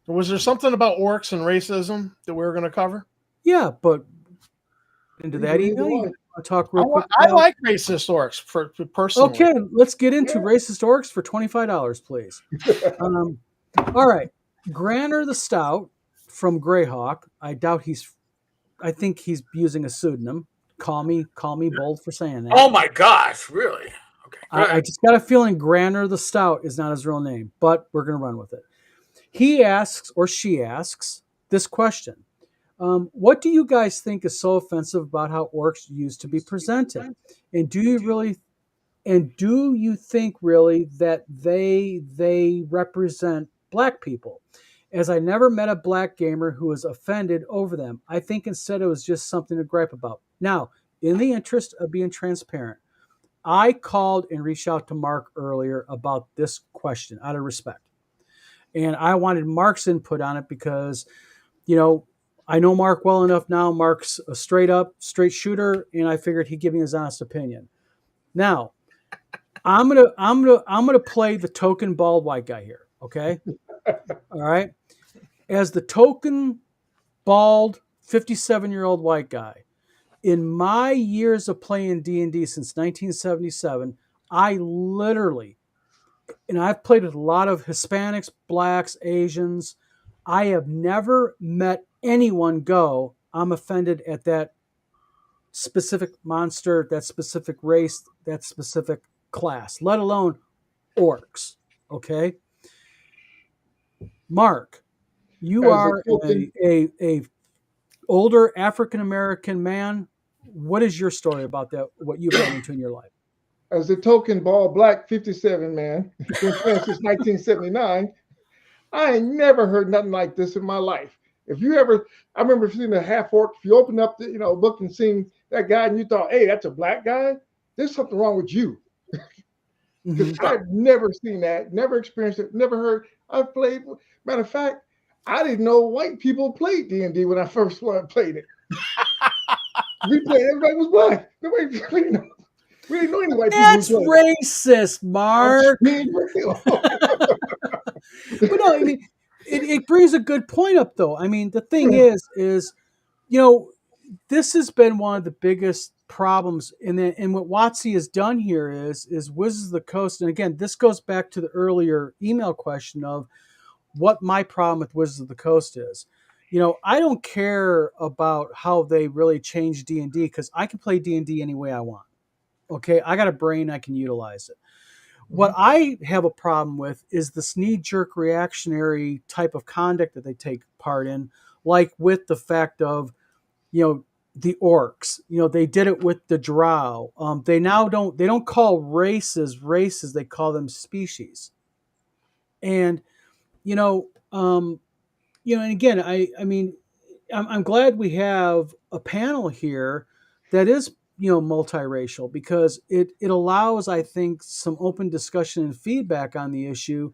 Was there something about orcs and racism that we were going to cover? Yeah, but into that email, you talk real quick. I like racist orcs for personally. Okay, let's get into racist orcs for $25, please. All right, Granner the Stout from Greyhawk. I think he's using a pseudonym. Call me bold for saying that. Oh my gosh, really? Okay. I just got a feeling Granner the Stout is not his real name, but we're going to run with it. He asks, or she asks, this question. What do you guys think is so offensive about how orcs used to be presented? And do you think really that they represent black people? As I never met a black gamer who was offended over them. I think instead it was just something to gripe about. Now, in the interest of being transparent, I called and reached out to Mark earlier about this question out of respect. And I wanted Mark's input on it because, I know Mark well enough now. Mark's a straight shooter, and I figured he'd give me his honest opinion. Now, I'm gonna play the token bald white guy here, okay? All right. As the token bald 57-year-old white guy, in my years of playing D&D since 1977, I literally, and I've played with a lot of Hispanics, blacks, Asians, I have never met anyone go, I'm offended at that specific monster, that specific race, that specific class, let alone orcs, okay? Mark, you are a older African-American man. What is your story about that, what you've run into in your life? As a token bald black 57 man, been playing since 1979, I ain't never heard nothing like this in my life. I remember seeing a half orc. If you open up the book and seeing that guy and you thought, hey, that's a black guy, there's something wrong with you. Because I've never seen that, never experienced it, never heard. I've played. Matter of fact, I didn't know white people played D&D when I first played it. Everybody was black. We didn't know any white people. That's racist, Mark. But no, I mean, it brings a good point up, though. I mean, the thing is, this has been one of the biggest problems, and what WotC has done here is Wizards of the Coast, and again, this goes back to the earlier email question of what my problem with Wizards of the Coast is. I don't care about how they really change D&D because I can play D&D any way I want. Okay, I got a brain, I can utilize it. What I have a problem with is this knee-jerk reactionary type of conduct that they take part in, like with the fact of, the orcs. They did it with the drow. They now don't call races, they call them species. And, and again, I mean, I'm glad we have a panel here that is multiracial, because it allows, I think, some open discussion and feedback on the issue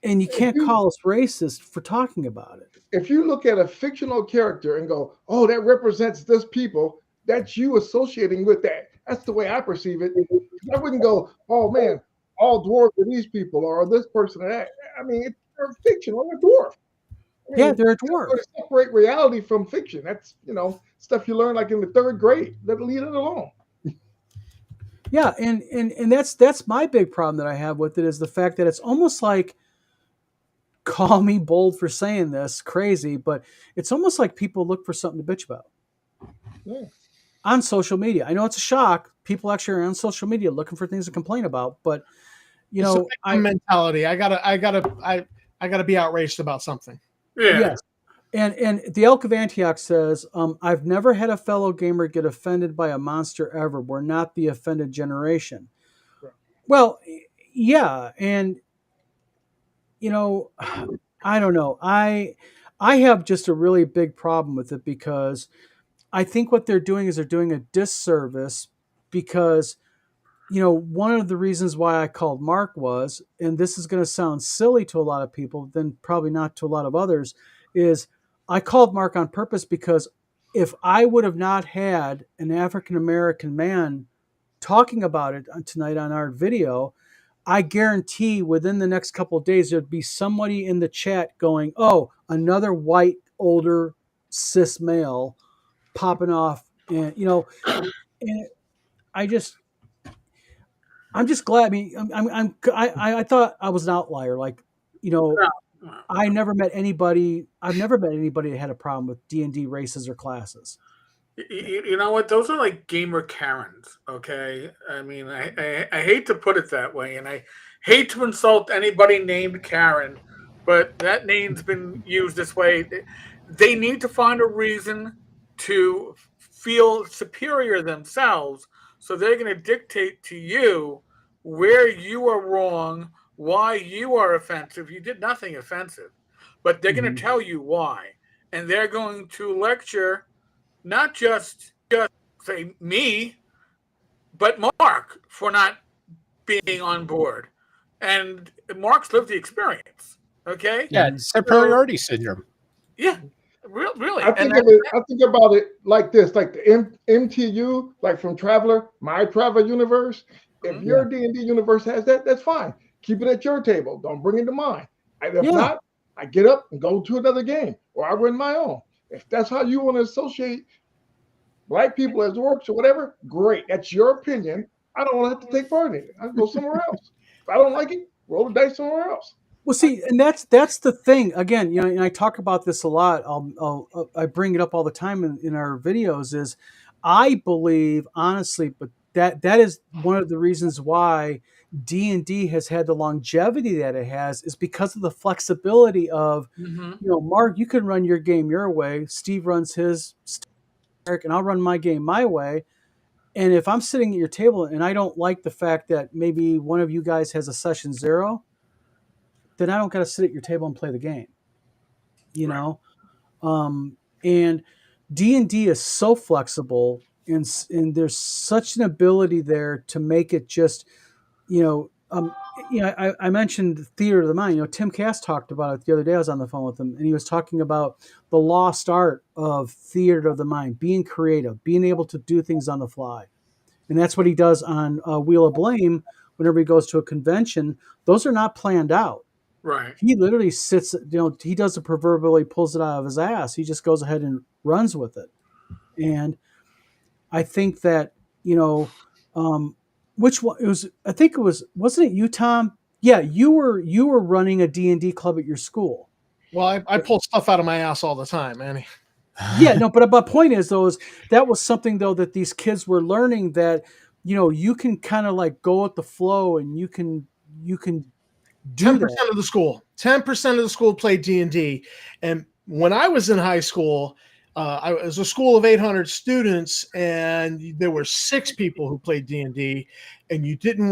and you can't call us racist for talking about it. If you look at a fictional character and go, "Oh, that represents this people," that's you associating with that. That's the way I perceive it. I wouldn't go, "Oh man, all dwarves are these people," or this person or that. I mean, they're fictional. They're dwarf. I Yeah, mean, they're a that's dwarf. where to separate reality from fiction. That's stuff you learn like in the third grade. Leave it alone. Yeah, and that's my big problem that I have with it is the fact that it's almost like, call me bold for saying this, crazy, but it's almost like people look for something to bitch about Yeah. on social media. I know it's a shock. People actually are on social media looking for things to complain about, but It's a victim mentality. I gotta be outraged about something. Yeah. Yes. And the Elk of Antioch says, I've never had a fellow gamer get offended by a monster ever. We're not the offended generation. Right. Well, yeah, and I don't know. I have just a really big problem with it because I think what they're doing is they're doing a disservice because one of the reasons why I called Mark was, and this is going to sound silly to a lot of people, then probably not to a lot of others, is I called Mark on purpose because if I would have not had an African American man talking about it tonight on our video, I guarantee within the next couple of days there'd be somebody in the chat going, "Oh, another white older cis male popping off," and and I just I'm just glad. I mean, I thought I was an outlier. Like, No. I never met anybody. I've never met anybody that had a problem with D&D races or classes. You know what? Those are like gamer Karens, okay? I mean, I hate to put it that way, and I hate to insult anybody named Karen, but that name's been used this way. They need to find a reason to feel superior themselves, so they're going to dictate to you where you are wrong, why you are offensive. You did nothing offensive, but they're going to tell you why, and they're going to lecture not just say me, but Mark for not being on board. And Mark's lived the experience. Okay. Yeah, it's superiority syndrome. Yeah. Really. I think about it like this, like the MTU, like from Traveler, My Travel Universe. If your D&D universe has that, that's fine. Keep it at your table. Don't bring it to mine. And if not, I get up and go to another game, or I run my own. If that's how you want to associate Black people as orcs or whatever, great. That's your opinion. I don't want to have to take part in it. I go somewhere else. If I don't like it, roll the dice somewhere else. Well, see, and that's the thing. Again, and I talk about this a lot. I bring it up all the time in our videos. Is I believe honestly, but that is one of the reasons why D&D has had the longevity that it has is because of the flexibility of Mark, you can run your game your way. Steve runs his, Eric, and I'll run my game my way. And if I'm sitting at your table and I don't like the fact that maybe one of you guys has a session 0, then I don't got to sit at your table and play the game, know? And D&D is so flexible and there's such an ability there to make it just, I mentioned theater of the mind. Tim Cass talked about it the other day. I was on the phone with him and he was talking about the lost art of theater of the mind, being creative, being able to do things on the fly. And that's what he does on Wheel of Blame. Whenever he goes to a convention, those are not planned out. Right. He literally sits, he does the proverbially pulls it out of his ass. He just goes ahead and runs with it. And I think that, which one it was, I think it was, wasn't it you, Tom? Yeah. You were running a D&D club at your school. Well, I pull stuff out of my ass all the time, man. Yeah, no, but my point is though, that was something though that these kids were learning that, you can kind of like go with the flow and you can do 10% that. of the school. 10% of the school played D&D. And when I was in high school, I was a school of 800 students, and there were 6 people who played D&D. And you didn't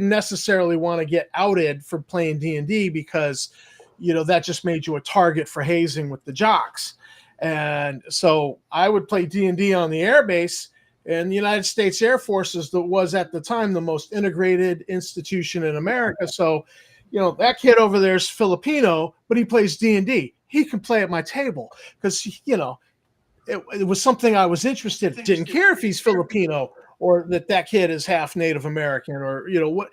necessarily want to get outed for playing D&D because, that just made you a target for hazing with the jocks. And so I would play D&D on the air base, and the United States Air Force was at the time the most integrated institution in America. So, that kid over there is Filipino, but he plays D&D. He can play at my table because, it was something I was interested in. Didn't care if he's Filipino or that kid is half Native American or, what.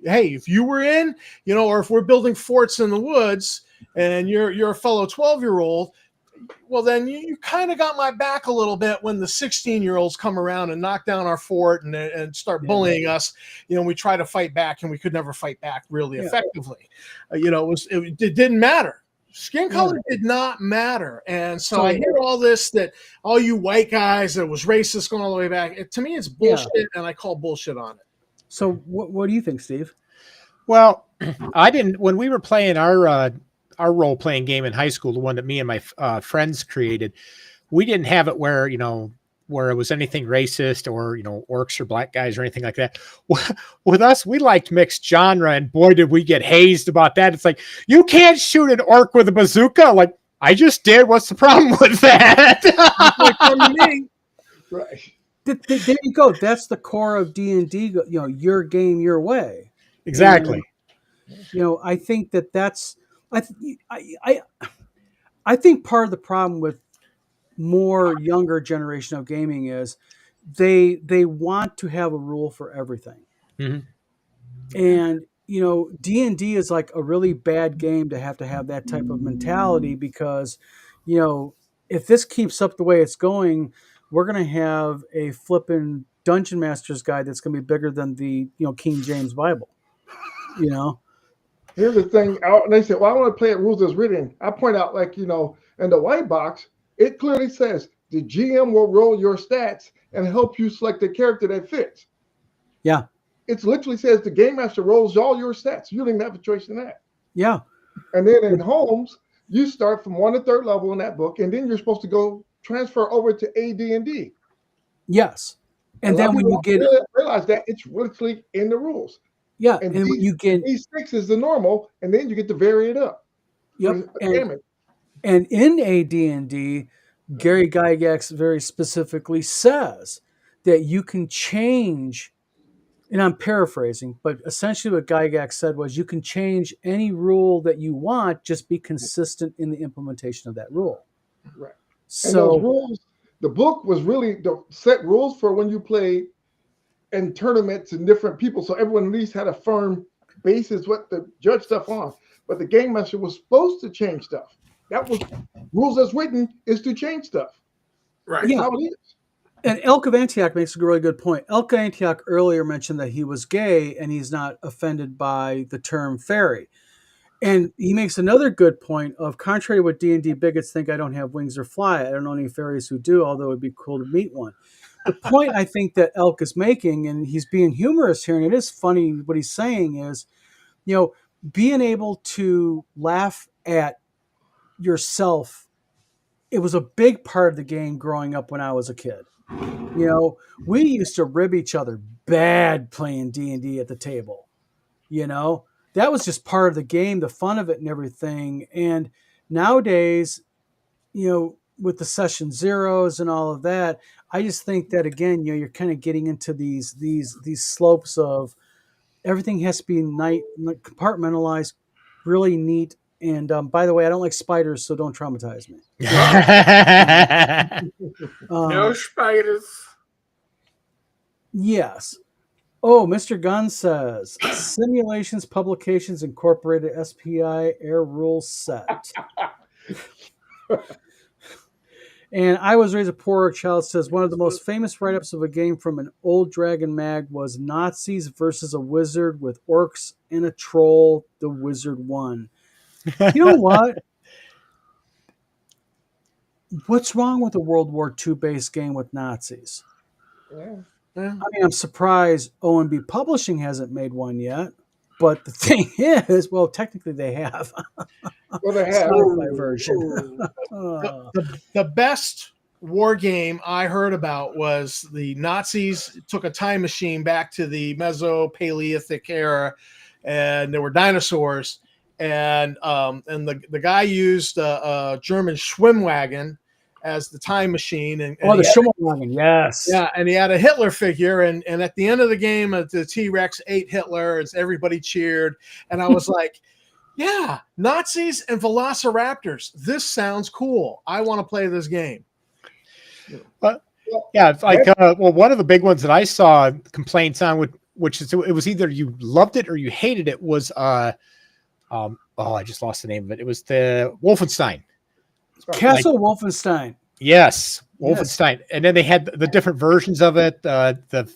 Hey, if you were in, or if we're building forts in the woods and you're a fellow 12-year-old, well, then you kind of got my back a little bit when the 16-year-olds come around and knock down our fort and start bullying us. We try to fight back and we could never fight back really effectively. It didn't matter. Skin color did not matter. And so I hear all this that all you white guys, that was racist going all the way back. To me, it's bullshit, and I call bullshit on it. So what do you think, Steve? Well, I didn't, when we were playing our role-playing game in high school, the one that me and my friends created, we didn't have it where, where it was anything racist or, orcs or black guys or anything like that. With us, we liked mixed genre, and boy, did we get hazed about that. It's like, you can't shoot an orc with a bazooka. Like, I just did. What's the problem with that? Right. There you go. That's the core of D&D. Your game, your way. Exactly. And, I think that's. I think part of the problem with more younger generation of gaming is they want to have a rule for everything. Mm-hmm. And D&D is like a really bad game to have that type of mentality, because if this keeps up the way it's going, we're going to have a flippin' Dungeon Master's Guide that's going to be bigger than the King James Bible. Here's the thing. And they say, well, I want to play it rules as written. I point out, in the white box, it clearly says the GM will roll your stats and help you select a character that fits. Yeah. It literally says the game master rolls all your stats. You don't even have a choice in that. Yeah. And then in Holmes, you start from 1 to 3rd level in that book, and then you're supposed to go transfer over to AD&D. Yes. And then when you get realize that it's literally in the rules. Yeah, and when you get D6 is the normal, and then you get to vary it up. Yep. And in AD&D, Gary Gygax very specifically says that you can change, and I'm paraphrasing, but essentially what Gygax said was you can change any rule that you want, just be consistent in the implementation of that rule. Right. So and those rules, the book was really the set rules for when you play in tournaments and different people, so everyone at least had a firm basis what to judge stuff on. But the game master was supposed to change stuff. That was rules as written, is to change stuff. Right. That's how it is. And Elk of Antioch makes a really good point. Elk of Antioch earlier mentioned that he was gay and he's not offended by the term fairy. And he makes another good point of, contrary to what D&D bigots think I don't have wings or fly, I don't know any fairies who do, although it'd be cool to meet one. The point I think that Elk is making, and he's being humorous here, and it is funny what he's saying, is, being able to laugh at yourself. It was a big part of the game growing up when I was a kid. We used to rib each other bad playing D&D at the table. That was just part of the game, the fun of it and everything. And nowadays, with the session zeros and all of that, I just think that, again, you're kind of getting into these slopes of everything has to be compartmentalized, really neat. And by the way, I don't like spiders, so don't traumatize me. No spiders. Yes. Oh, Mr. Gunn says Simulations Publications Incorporated SPI Air Rules Set. And I Was Raised a Poor Child says one of the most famous write-ups of a game from an old Dragon mag was Nazis versus a wizard with orcs and a troll. The wizard won. You know what? What's wrong with a World War II based game with Nazis? Yeah. I mean, I'm surprised O&B Publishing hasn't made one yet. But the thing is, well, technically they have. Well, they have. Sci-fi version. The best war game I heard about was the Nazis took a time machine back to the Meso-Paleolithic era, and there were dinosaurs, and the guy used a German Schwimmwagen as the time machine, and Oh, the he had- Schummelwagen, yes. yeah, and he had a Hitler figure, and at the end of the game, the T-Rex ate Hitler, as everybody cheered, and I was like, yeah, Nazis and Velociraptors. This sounds cool. I want to play this game. Yeah, it's like well, one of the big ones that I saw complaints on, which is it was either you loved it or you hated it, was I just lost the name of it. It was the Wolfenstein. Castle Wolfenstein. Yes, Yes. Wolfenstein, and then they had the different versions of it, the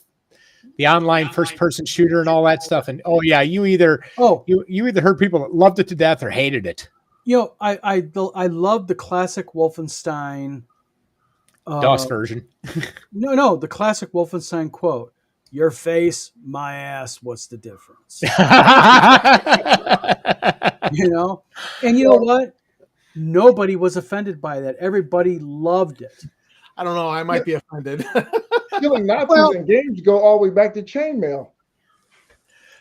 online first person shooter and all that stuff. And oh yeah, you either heard people that loved it to death or hated it. You know, I love the classic Wolfenstein DOS version. No, the classic Wolfenstein quote: "Your face, my ass. What's the difference?" You know, and you know what? Nobody was offended by that. Everybody loved it. I don't know. I might be offended. Killing Nazis in games go all the way back to chainmail.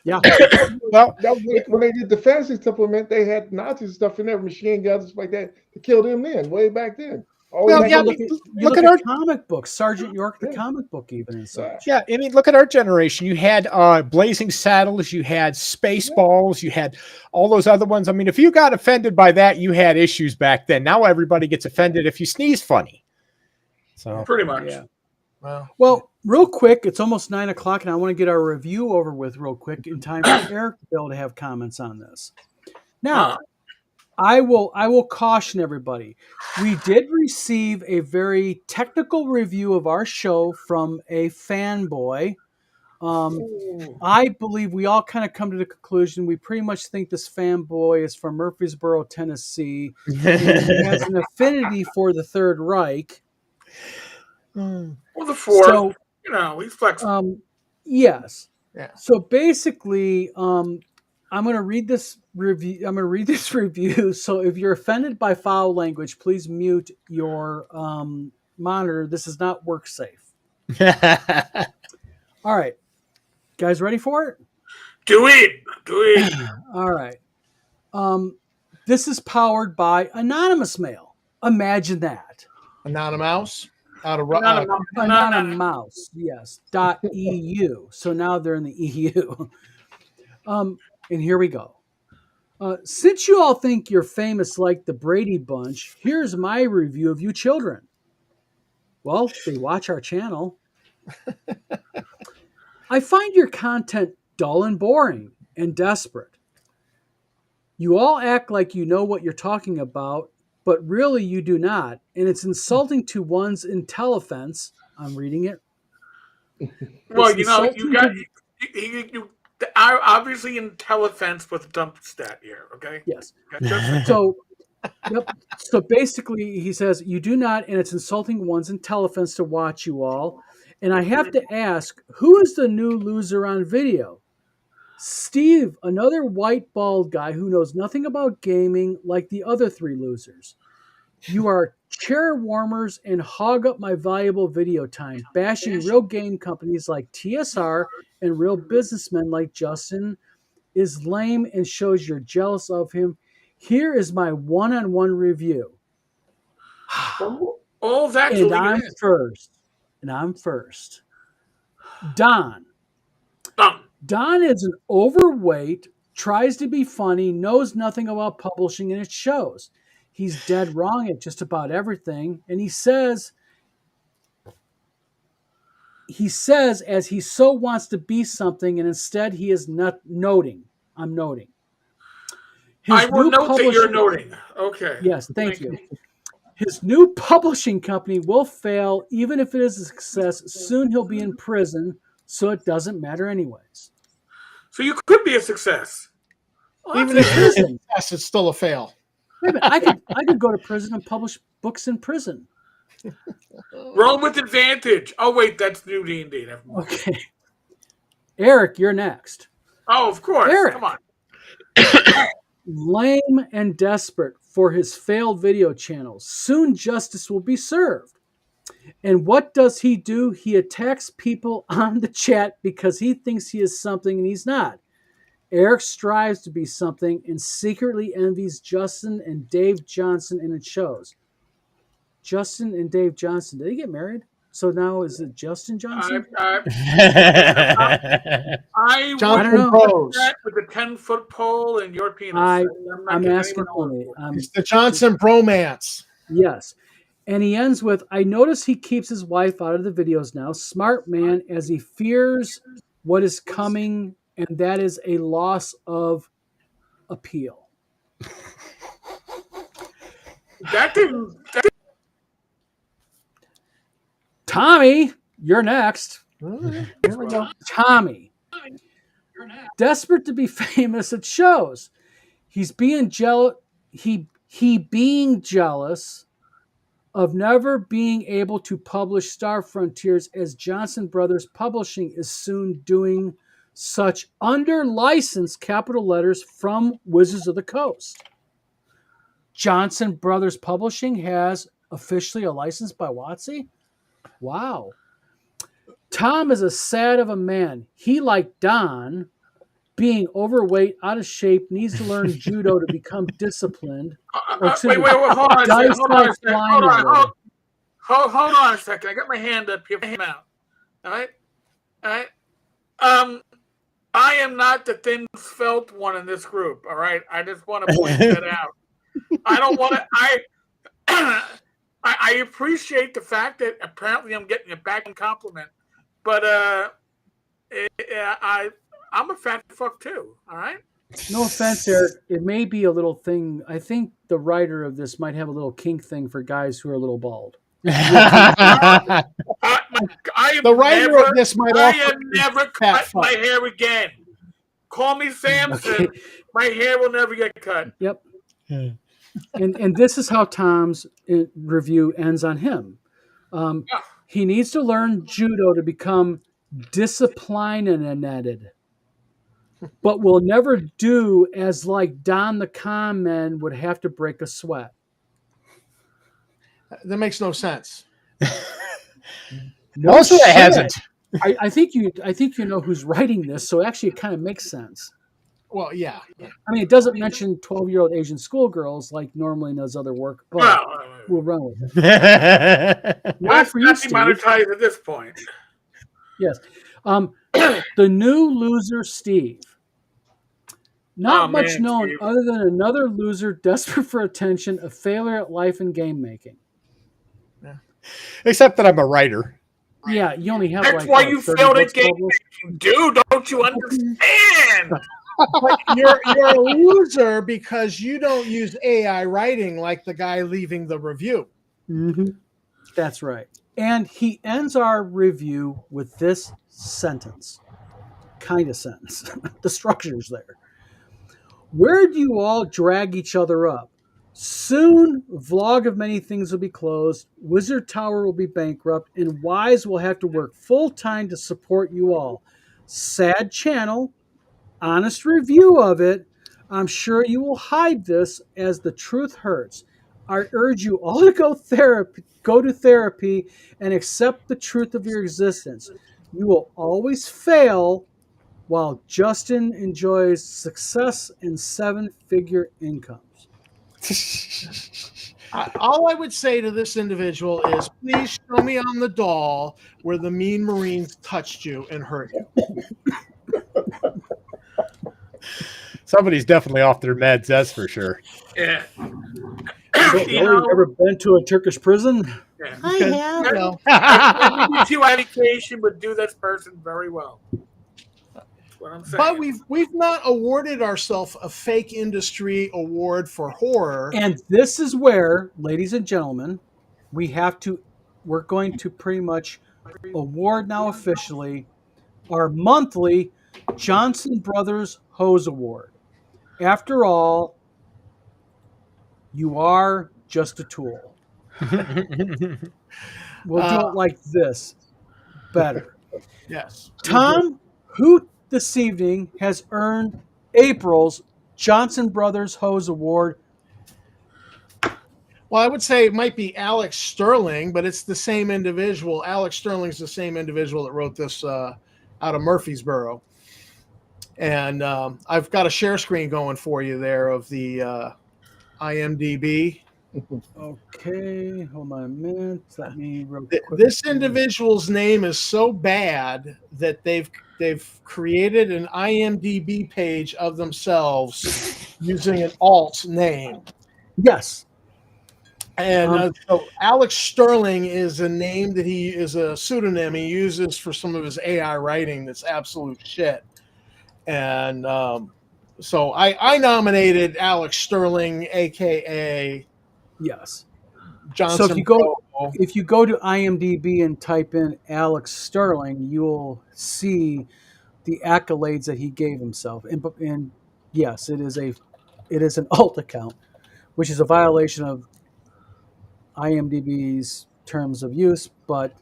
Yeah. Well, That was when they did the fantasy supplement, they had Nazi stuff in there, machine guns, stuff like that, to kill them then, way back then. Well, yeah, Look at comic books, Sergeant York, the comic book, even and such. Yeah, I mean, look at our generation. You had Blazing Saddles, you had Spaceballs, you had all those other ones. I mean, if you got offended by that, you had issues back then. Now everybody gets offended if you sneeze funny. So pretty much. Yeah. Well, real quick, it's almost 9 o'clock, and I want to get our review over with real quick in time for Eric to be able to have comments on this. Now, I will caution everybody. We did receive a very technical review of our show from a fanboy. I believe we all kind of come to the conclusion we pretty much think this fanboy is from Murfreesboro, Tennessee, and he has an affinity for the Third Reich. Well, the fourth, So, he's flexible. Yes. Yeah. So basically, I'm going to read this review. So if you're offended by foul language, please mute your monitor. This is not work safe. All right. Guys, ready for it? Do it. All right. This is powered by Anonymous Mail. Imagine that. Anonymous out of Anonymous, yes. .eu. So now they're in the EU. And here we go. Since you all think you're famous like the Brady Bunch, here's my review of you children. Well, they watch our channel. I find your content dull and boring and desperate. You all act like you know what you're talking about, but really you do not, and it's insulting to one's intelligence. I'm reading it. Well, you got you obviously IntelliFence with dump stat here. Okay. Yes. So, yep. So basically, he says you do not, and it's insulting one's intelligence to watch you all. And I have to ask, who is the new loser on video? Steve, another white bald guy who knows nothing about gaming like the other three losers. You are chair warmers and hog up my valuable video time, bashing real game companies like TSR and real businessmen like Justin is lame and shows you're jealous of him. Here is my one-on-one review. Oh, that's and I'm first. And I'm first. Don. Don is an overweight, tries to be funny, knows nothing about publishing, and it shows. He's dead wrong at just about everything. And he says as he so wants to be something, and instead he is not noting. I'm noting. I will note that you're noting. Okay. Yes, thank you. His new publishing company will fail, even if it is a success. Soon he'll be in prison, so it doesn't matter anyways. So you could be a success. Well, even if it's a success, it's still a fail. Wait a minute, I could go to prison and publish books in prison. Roll with advantage. Oh wait, that's new D&D. Okay. Eric, you're next. Oh, of course. Eric. Come on. Lame and desperate for his failed video channels. Soon justice will be served. And what does he do? He attacks people on the chat because he thinks he is something and he's not. Eric strives to be something and secretly envies Justin and Dave Johnson, and it shows. Justin and Dave Johnson. Did they get married? So now is it Justin Johnson? I Johnson would Bros. that with the 10-foot pole and your penis. I'm getting asking anyone only. It's the Johnson bromance. Yes. And he ends with, I notice he keeps his wife out of the videos now. Smart man, as he fears what is coming, and that is a loss of appeal. That didn't. Tommy, you're next. Here we go. Tommy, desperate to be famous at shows. He's being jealous. He being jealous of never being able to publish Star Frontiers, as Johnson Brothers Publishing is soon doing such under license, capital letters, from Wizards of the Coast. Johnson Brothers Publishing has officially a license by WotC? Wow. Tom is a sad of a man. He, like Don, being overweight, out of shape, needs to learn judo to become disciplined. Wait, hold on a second. Hold on a second. I got my hand up here. Out. All right. I am not the thin, svelte one in this group. All right. I just want to point that out. I don't want to. I appreciate the fact that apparently I'm getting a back compliment, but I'm a fat fuck too. All right. No offense, Eric. It may be a little thing. I think the writer of this might have a little kink thing for guys who are a little bald. The writer of this might I also have never cut my hair again. Call me Samson. Okay. My hair will never get cut. Yep. And this is how Tom's review ends on him. He needs to learn judo to become disciplined, but will never do as like Don the con man would have to break a sweat. That makes no sense. No Also, it shit. hasn't. I think you know who's writing this, so actually it kind of makes sense. Well, yeah. I mean, it doesn't mention 12-year-old Asian schoolgirls like normally in those other work, but we'll run with it. Well, for you, Steve. Demonetized at this point. Yes. The new loser, Steve. Not much known Steve. other than another loser desperate for attention, a failure at life and game making. Except that I'm a writer. Yeah, you only have That's like why you 30 failed at books game published. making, dude. Don't you understand? But you're a loser because you don't use AI writing like the guy leaving the review. Mm-hmm. That's right. And he ends our review with this sentence. Kind of sentence. The structure's there. Where do you all drag each other up? Soon, Vlog of Many Things will be closed, Wizard Tower will be bankrupt, and Wise will have to work full-time to support you all. Sad channel, honest review of it. I'm sure you will hide this as the truth hurts. I urge you all to go to therapy and accept the truth of your existence. You will always fail while Justin enjoys success and 7-figure incomes. All I would say to this individual is, please show me on the doll where the mean Marines touched you and hurt you. Somebody's definitely off their meds, that's for sure. Yeah. You ever been to a Turkish prison? Yeah. I have. Well, I need you education would do this person very well. That's what I'm saying. but we've not awarded ourselves a fake industry award for horror. And this is where, ladies and gentlemen, we're going to pretty much award now officially our monthly Johnson Brothers Hose Award. After all, you are just a tool. We'll do it like this. Better. Yes. Tom, who this evening has earned April's Johnson Brothers Hose Award? Well, I would say it might be Alex Sterling, but it's the same individual. Alex Sterling's the same individual that wrote this out of Murfreesboro. And I've got a share screen going for you there of the IMDb Okay, hold on a minute. Let me real quick. This individual's name is so bad that they've created an IMDb page of themselves using an alt name. Yes. And so Alex Sterling is a name that he is a pseudonym he uses for some of his AI writing that's absolute shit. And so I nominated Alex Sterling, aka Yes. So Johnson. if you go to IMDb and type in Alex Sterling, you'll see the accolades that he gave himself. And yes, it is an alt account, which is a violation of IMDb's terms of use, but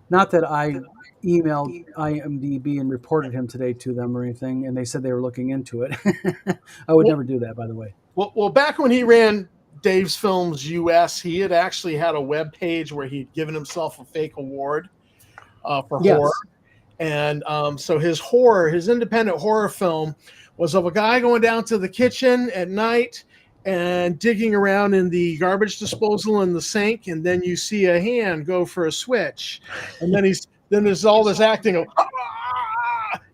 not that I emailed IMDb and reported him today to them or anything, and they said they were looking into it. I would never do that, by the way. Well, back when he ran Dave's Films US, he had actually had a web page where he'd given himself a fake award for Yes. horror. And so his independent horror film was of a guy going down to the kitchen at night and digging around in the garbage disposal in the sink, and then you see a hand go for a switch, and then there's all this acting of,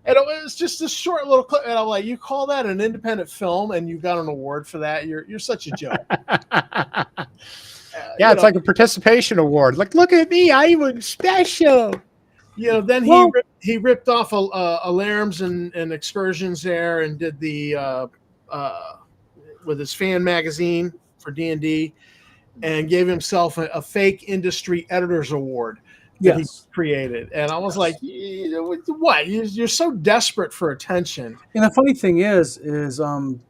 and it was just this short little clip, and I'm like, you call that an independent film, and you got an award for that? You're such a joke. Yeah, it's like a participation award. Like, look at me, I was special. Then he ripped off alarms and excursions there, and did the with his fan magazine for D&D, and gave himself a fake industry editors award that he created. And I was like, what? You're so desperate for attention. And the funny thing is the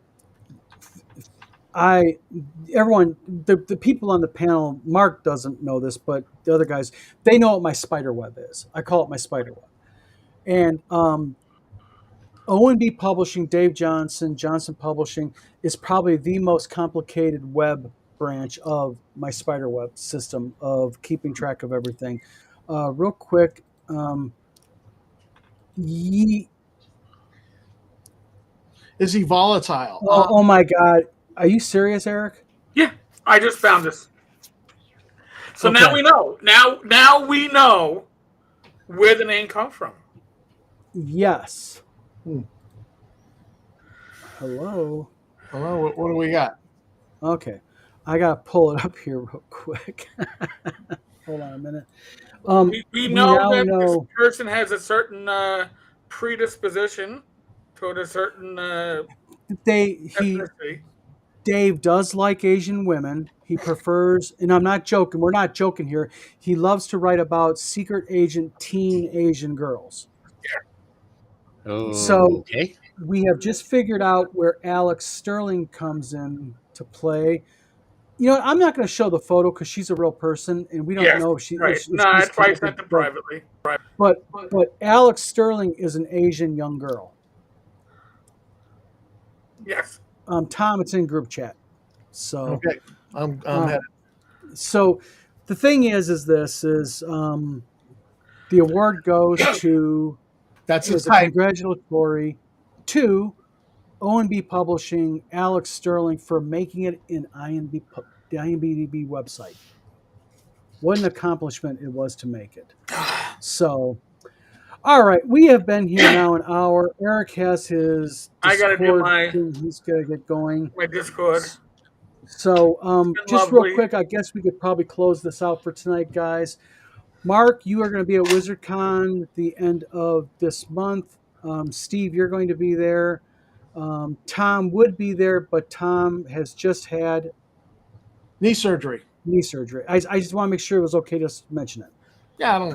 people on the panel, Mark doesn't know this, but the other guys, they know what my spider web is. I call it my spider web. And O&B Publishing, Dave Johnson Publishing is probably the most complicated web branch of my spider web system of keeping track of everything. Real quick, is he volatile? Oh my God. Are you serious, Eric? Yeah, I just found this. So now we know. Now we know where the name comes from. Yes. Hello. What do we got? Okay. I got to pull it up here real quick. Hold on a minute. We know that this person has a certain predisposition toward a certain ethnicity. Dave does like Asian women. He prefers, and I'm not joking, we're not joking here, he loves to write about secret agent teen Asian girls. Yeah. So we have just figured out where Alex Sterling comes in to play. You know, I'm not going to show the photo because she's a real person, and we don't know if she. Right. No, that's why I sent them privately. But Alex Sterling is an Asian young girl. Yes. Tom, it's in group chat. So okay, I'm headed. So the thing is the award goes to that's a congratulatory to O&B Publishing, Alex Sterling for making it in the IMDb website. What an accomplishment it was to make it. So, all right, we have been here now an hour. Eric has his Discord. I gotta do my. He's gonna get going. My Discord. So, just real quick, I guess we could probably close this out for tonight, guys. Mark, you are going to be at WizardCon at the end of this month. Steve, you're going to be there. Tom would be there, but Tom has just had knee surgery. I just want to make sure it was okay to mention it. Yeah, I don't.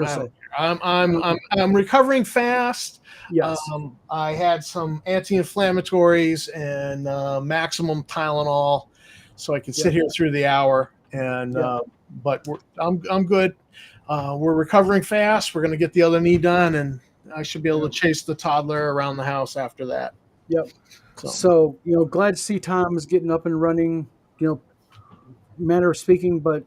I'm recovering fast. Yes. I had some anti-inflammatories and maximum Tylenol, so I could sit here through the hour. And but I'm good. We're recovering fast. We're going to get the other knee done, and I should be able to chase the toddler around the house after that. Yep. So glad to see Tom is getting up and running. Manner of speaking, but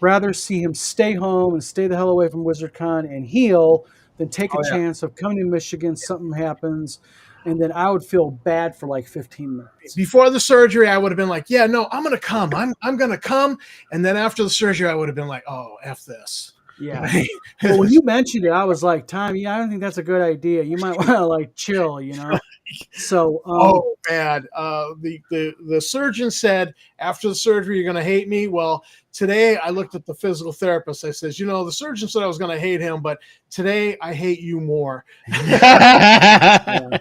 rather see him stay home and stay the hell away from WizardCon and heal than take a chance of coming to Michigan. Something happens. and then I would feel bad for like 15 minutes. Before the surgery, I would have been like, yeah, no, I'm going to come. I'm going to come. And then after the surgery, I would have been like, oh, F this. Yeah. Well, when you mentioned it, I was like, Tom, yeah, I don't think that's a good idea. You might want to like chill, you know? So, oh man, the surgeon said after the surgery you're going to hate me. Well, today I looked at the physical therapist. I says, the surgeon said I was going to hate him, but today I hate you more. yeah.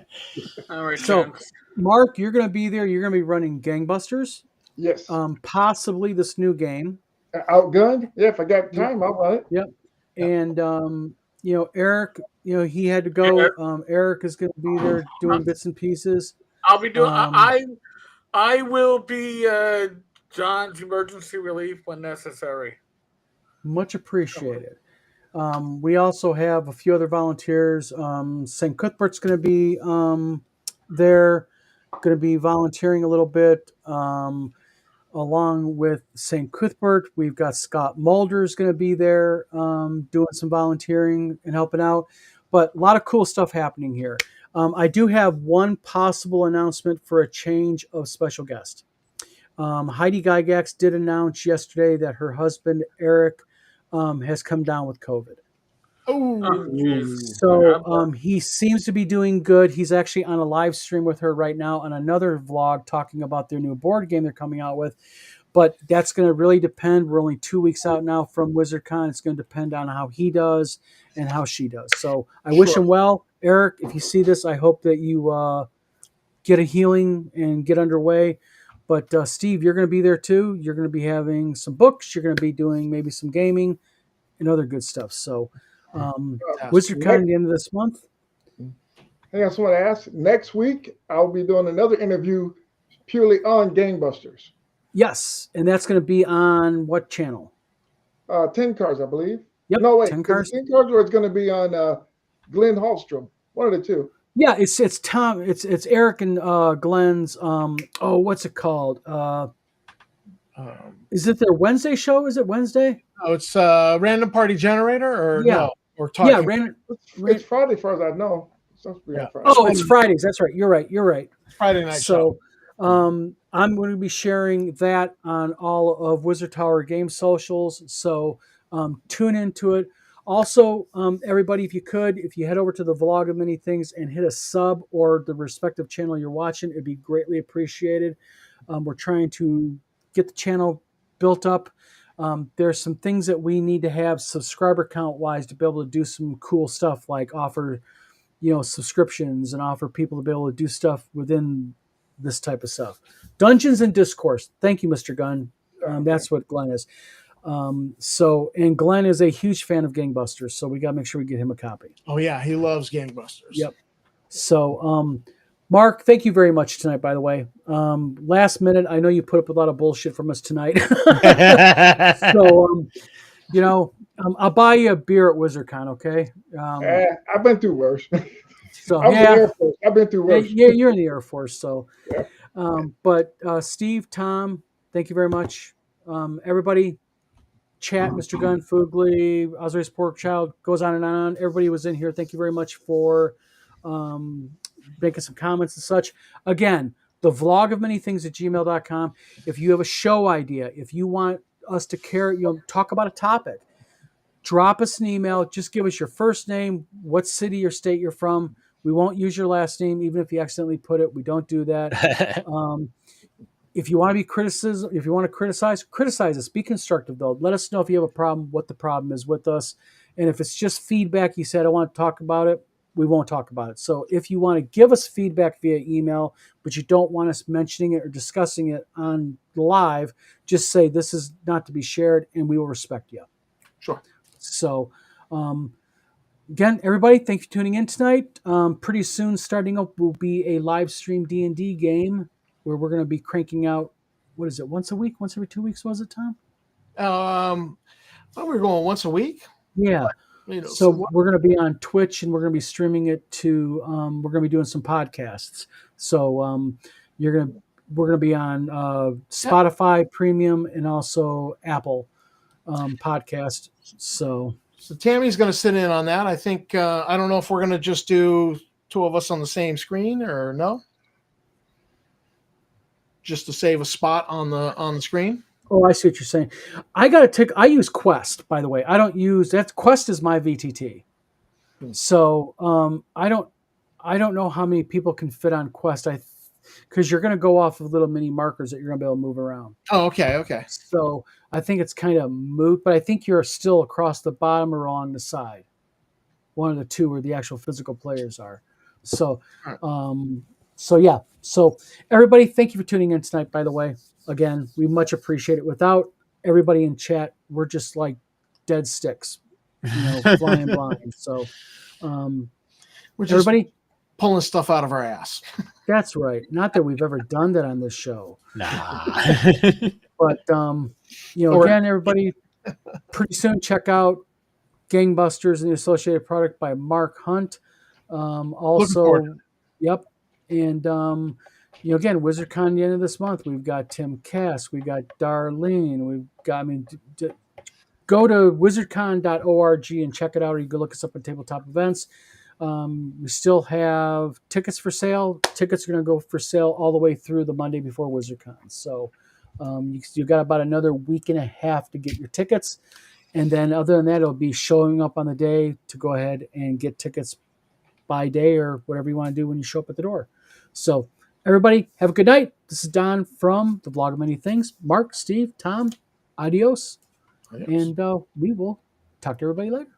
All right, So, gents. Mark, you're going to be there. You're going to be running Gangbusters, Yes. possibly this new game. Outgunned? Yeah, if I got time, I'll run it. Yep. And Eric, he had to go. Eric is going to be there doing bits and pieces. I'll be doing. I will be John's emergency relief when necessary. Much appreciated. We also have a few other volunteers. St. Cuthbert's going to be there, going to be volunteering a little bit. Along with St. Cuthbert, we've got Scott Mulder's going to be there doing some volunteering and helping out. But a lot of cool stuff happening here. I do have one possible announcement for a change of special guest. Heidi Gygax did announce yesterday that her husband, Eric, has come down with COVID. So he seems to be doing good. He's actually on a live stream with her right now on another vlog talking about their new board game they're coming out with. But that's going to really depend. We're only 2 weeks out now from WizardCon. It's going to depend on how he does and how she does. So I wish him well. Eric, if you see this, I hope that you get a healing and get underway. But Steve, you're going to be there too. You're going to be having some books. You're going to be doing maybe some gaming and other good stuff. So WizardCon at the end of this month. Hey, I just want to ask, next week I'll be doing another interview purely on Gangbusters. Yes, and that's going to be on what channel? 10 Cars, I believe. Yep, No, wait. 10 Cars. 10 Cars, or it's going to be on Glenn Hallstrom. One of the two. Yeah, it's Tom. It's Eric and Glenn's. What's it called? Is it their Wednesday show? Is it Wednesday? Oh, it's Random Party Generator, or Yeah. no? We're talking. Yeah, random. It's Friday, as far as I know. It's supposed to be on Friday. Oh, it's Fridays. That's right. You're right. Friday night So, show. I'm going to be sharing that on all of Wizard Tower Game socials. So, tune into it. Also, everybody, if you head over to the Vlog of Many Things and hit a sub or the respective channel you're watching, it'd be greatly appreciated. We're trying to get the channel built up. There's some things that we need to have subscriber count wise to be able to do some cool stuff, like offer, subscriptions and offer people to be able to do stuff within this type of stuff. Dungeons and Discourse. Thank you, Mr. Gunn. That's what Glenn is. And Glenn is a huge fan of Gangbusters, so we got to make sure we get him a copy. Oh yeah, he loves Gangbusters. Yep. So, Mark, thank you very much tonight, by the way. Last minute, I know you put up a lot of bullshit from us tonight. So, I'll buy you a beer at WizardCon, okay? I've been through worse. So, I'm in the Air Force. I've been through worse. Yeah, you're in the Air Force, so. Yeah. But Steve, Tom, thank you very much. Everybody, chat, Mr. Gunn, Foogly, Osrius Porkchild, goes on and on. Everybody was in here. Thank you very much for making some comments and such. Again, the vlog of many things at gmail.com. If you have a show idea, if you want us to talk about a topic, drop us an email. Just give us your first name, what city or state you're from. We won't use your last name, even if you accidentally put it. We don't do that. If you want to be if you want to criticize us. Be constructive, though. Let us know if you have a problem, what the problem is with us. And if it's just feedback, you said, I want to talk about it, we won't talk about it. So if you want to give us feedback via email, but you don't want us mentioning it or discussing it on live, just say this is not to be shared, and we will respect you. Sure. So, again, everybody, thank you for tuning in tonight. Pretty soon, starting up will be a live stream D&D game where we're going to be cranking out, what is it, once a week? Once every 2 weeks, was it, Tom? I thought we were going once a week. Yeah. So we're going to be on Twitch, and we're going to be streaming it to, we're going to be doing some podcasts. So we're going to be on Spotify Premium and also Apple podcast. So Tammy's going to sit in on that. I think, I don't know if we're going to just do two of us on the same screen, or no? Just to save a spot on the screen. Oh, I see what you're saying. I got to take. I use Quest, by the way. I don't use that. Quest is my VTT. So I don't know how many people can fit on Quest. Because you're going to go off of little mini markers that you're going to be able to move around. Oh, okay. So I think it's kind of moot, but I think you're still across the bottom or on the side. One of the two where the actual physical players are. So, yeah. So everybody, thank you for tuning in tonight. By the way, again, we much appreciate it. Without everybody in chat, we're just like dead sticks, flying blind. So, We're just everybody pulling stuff out of our ass. That's right. Not that we've ever done that on this show. Nah. But again, everybody, pretty soon check out Gangbusters and the Associated Product by Mark Hunt. Also, yep. And again, WizardCon the end of this month. We've got Tim Cass, we've got Darlene, we've got. Go to wizardcon.org and check it out, or you can look us up at Tabletop Events. We still have tickets for sale. Tickets are going to go for sale all the way through the Monday before WizardCon. So you've got about another week and a half to get your tickets. And then other than that, it'll be showing up on the day to go ahead and get tickets by day or whatever you want to do when you show up at the door. So everybody, have a good night. This is Don from the Vlog of Many Things. Mark, Steve, Tom, adios. And we will talk to everybody later.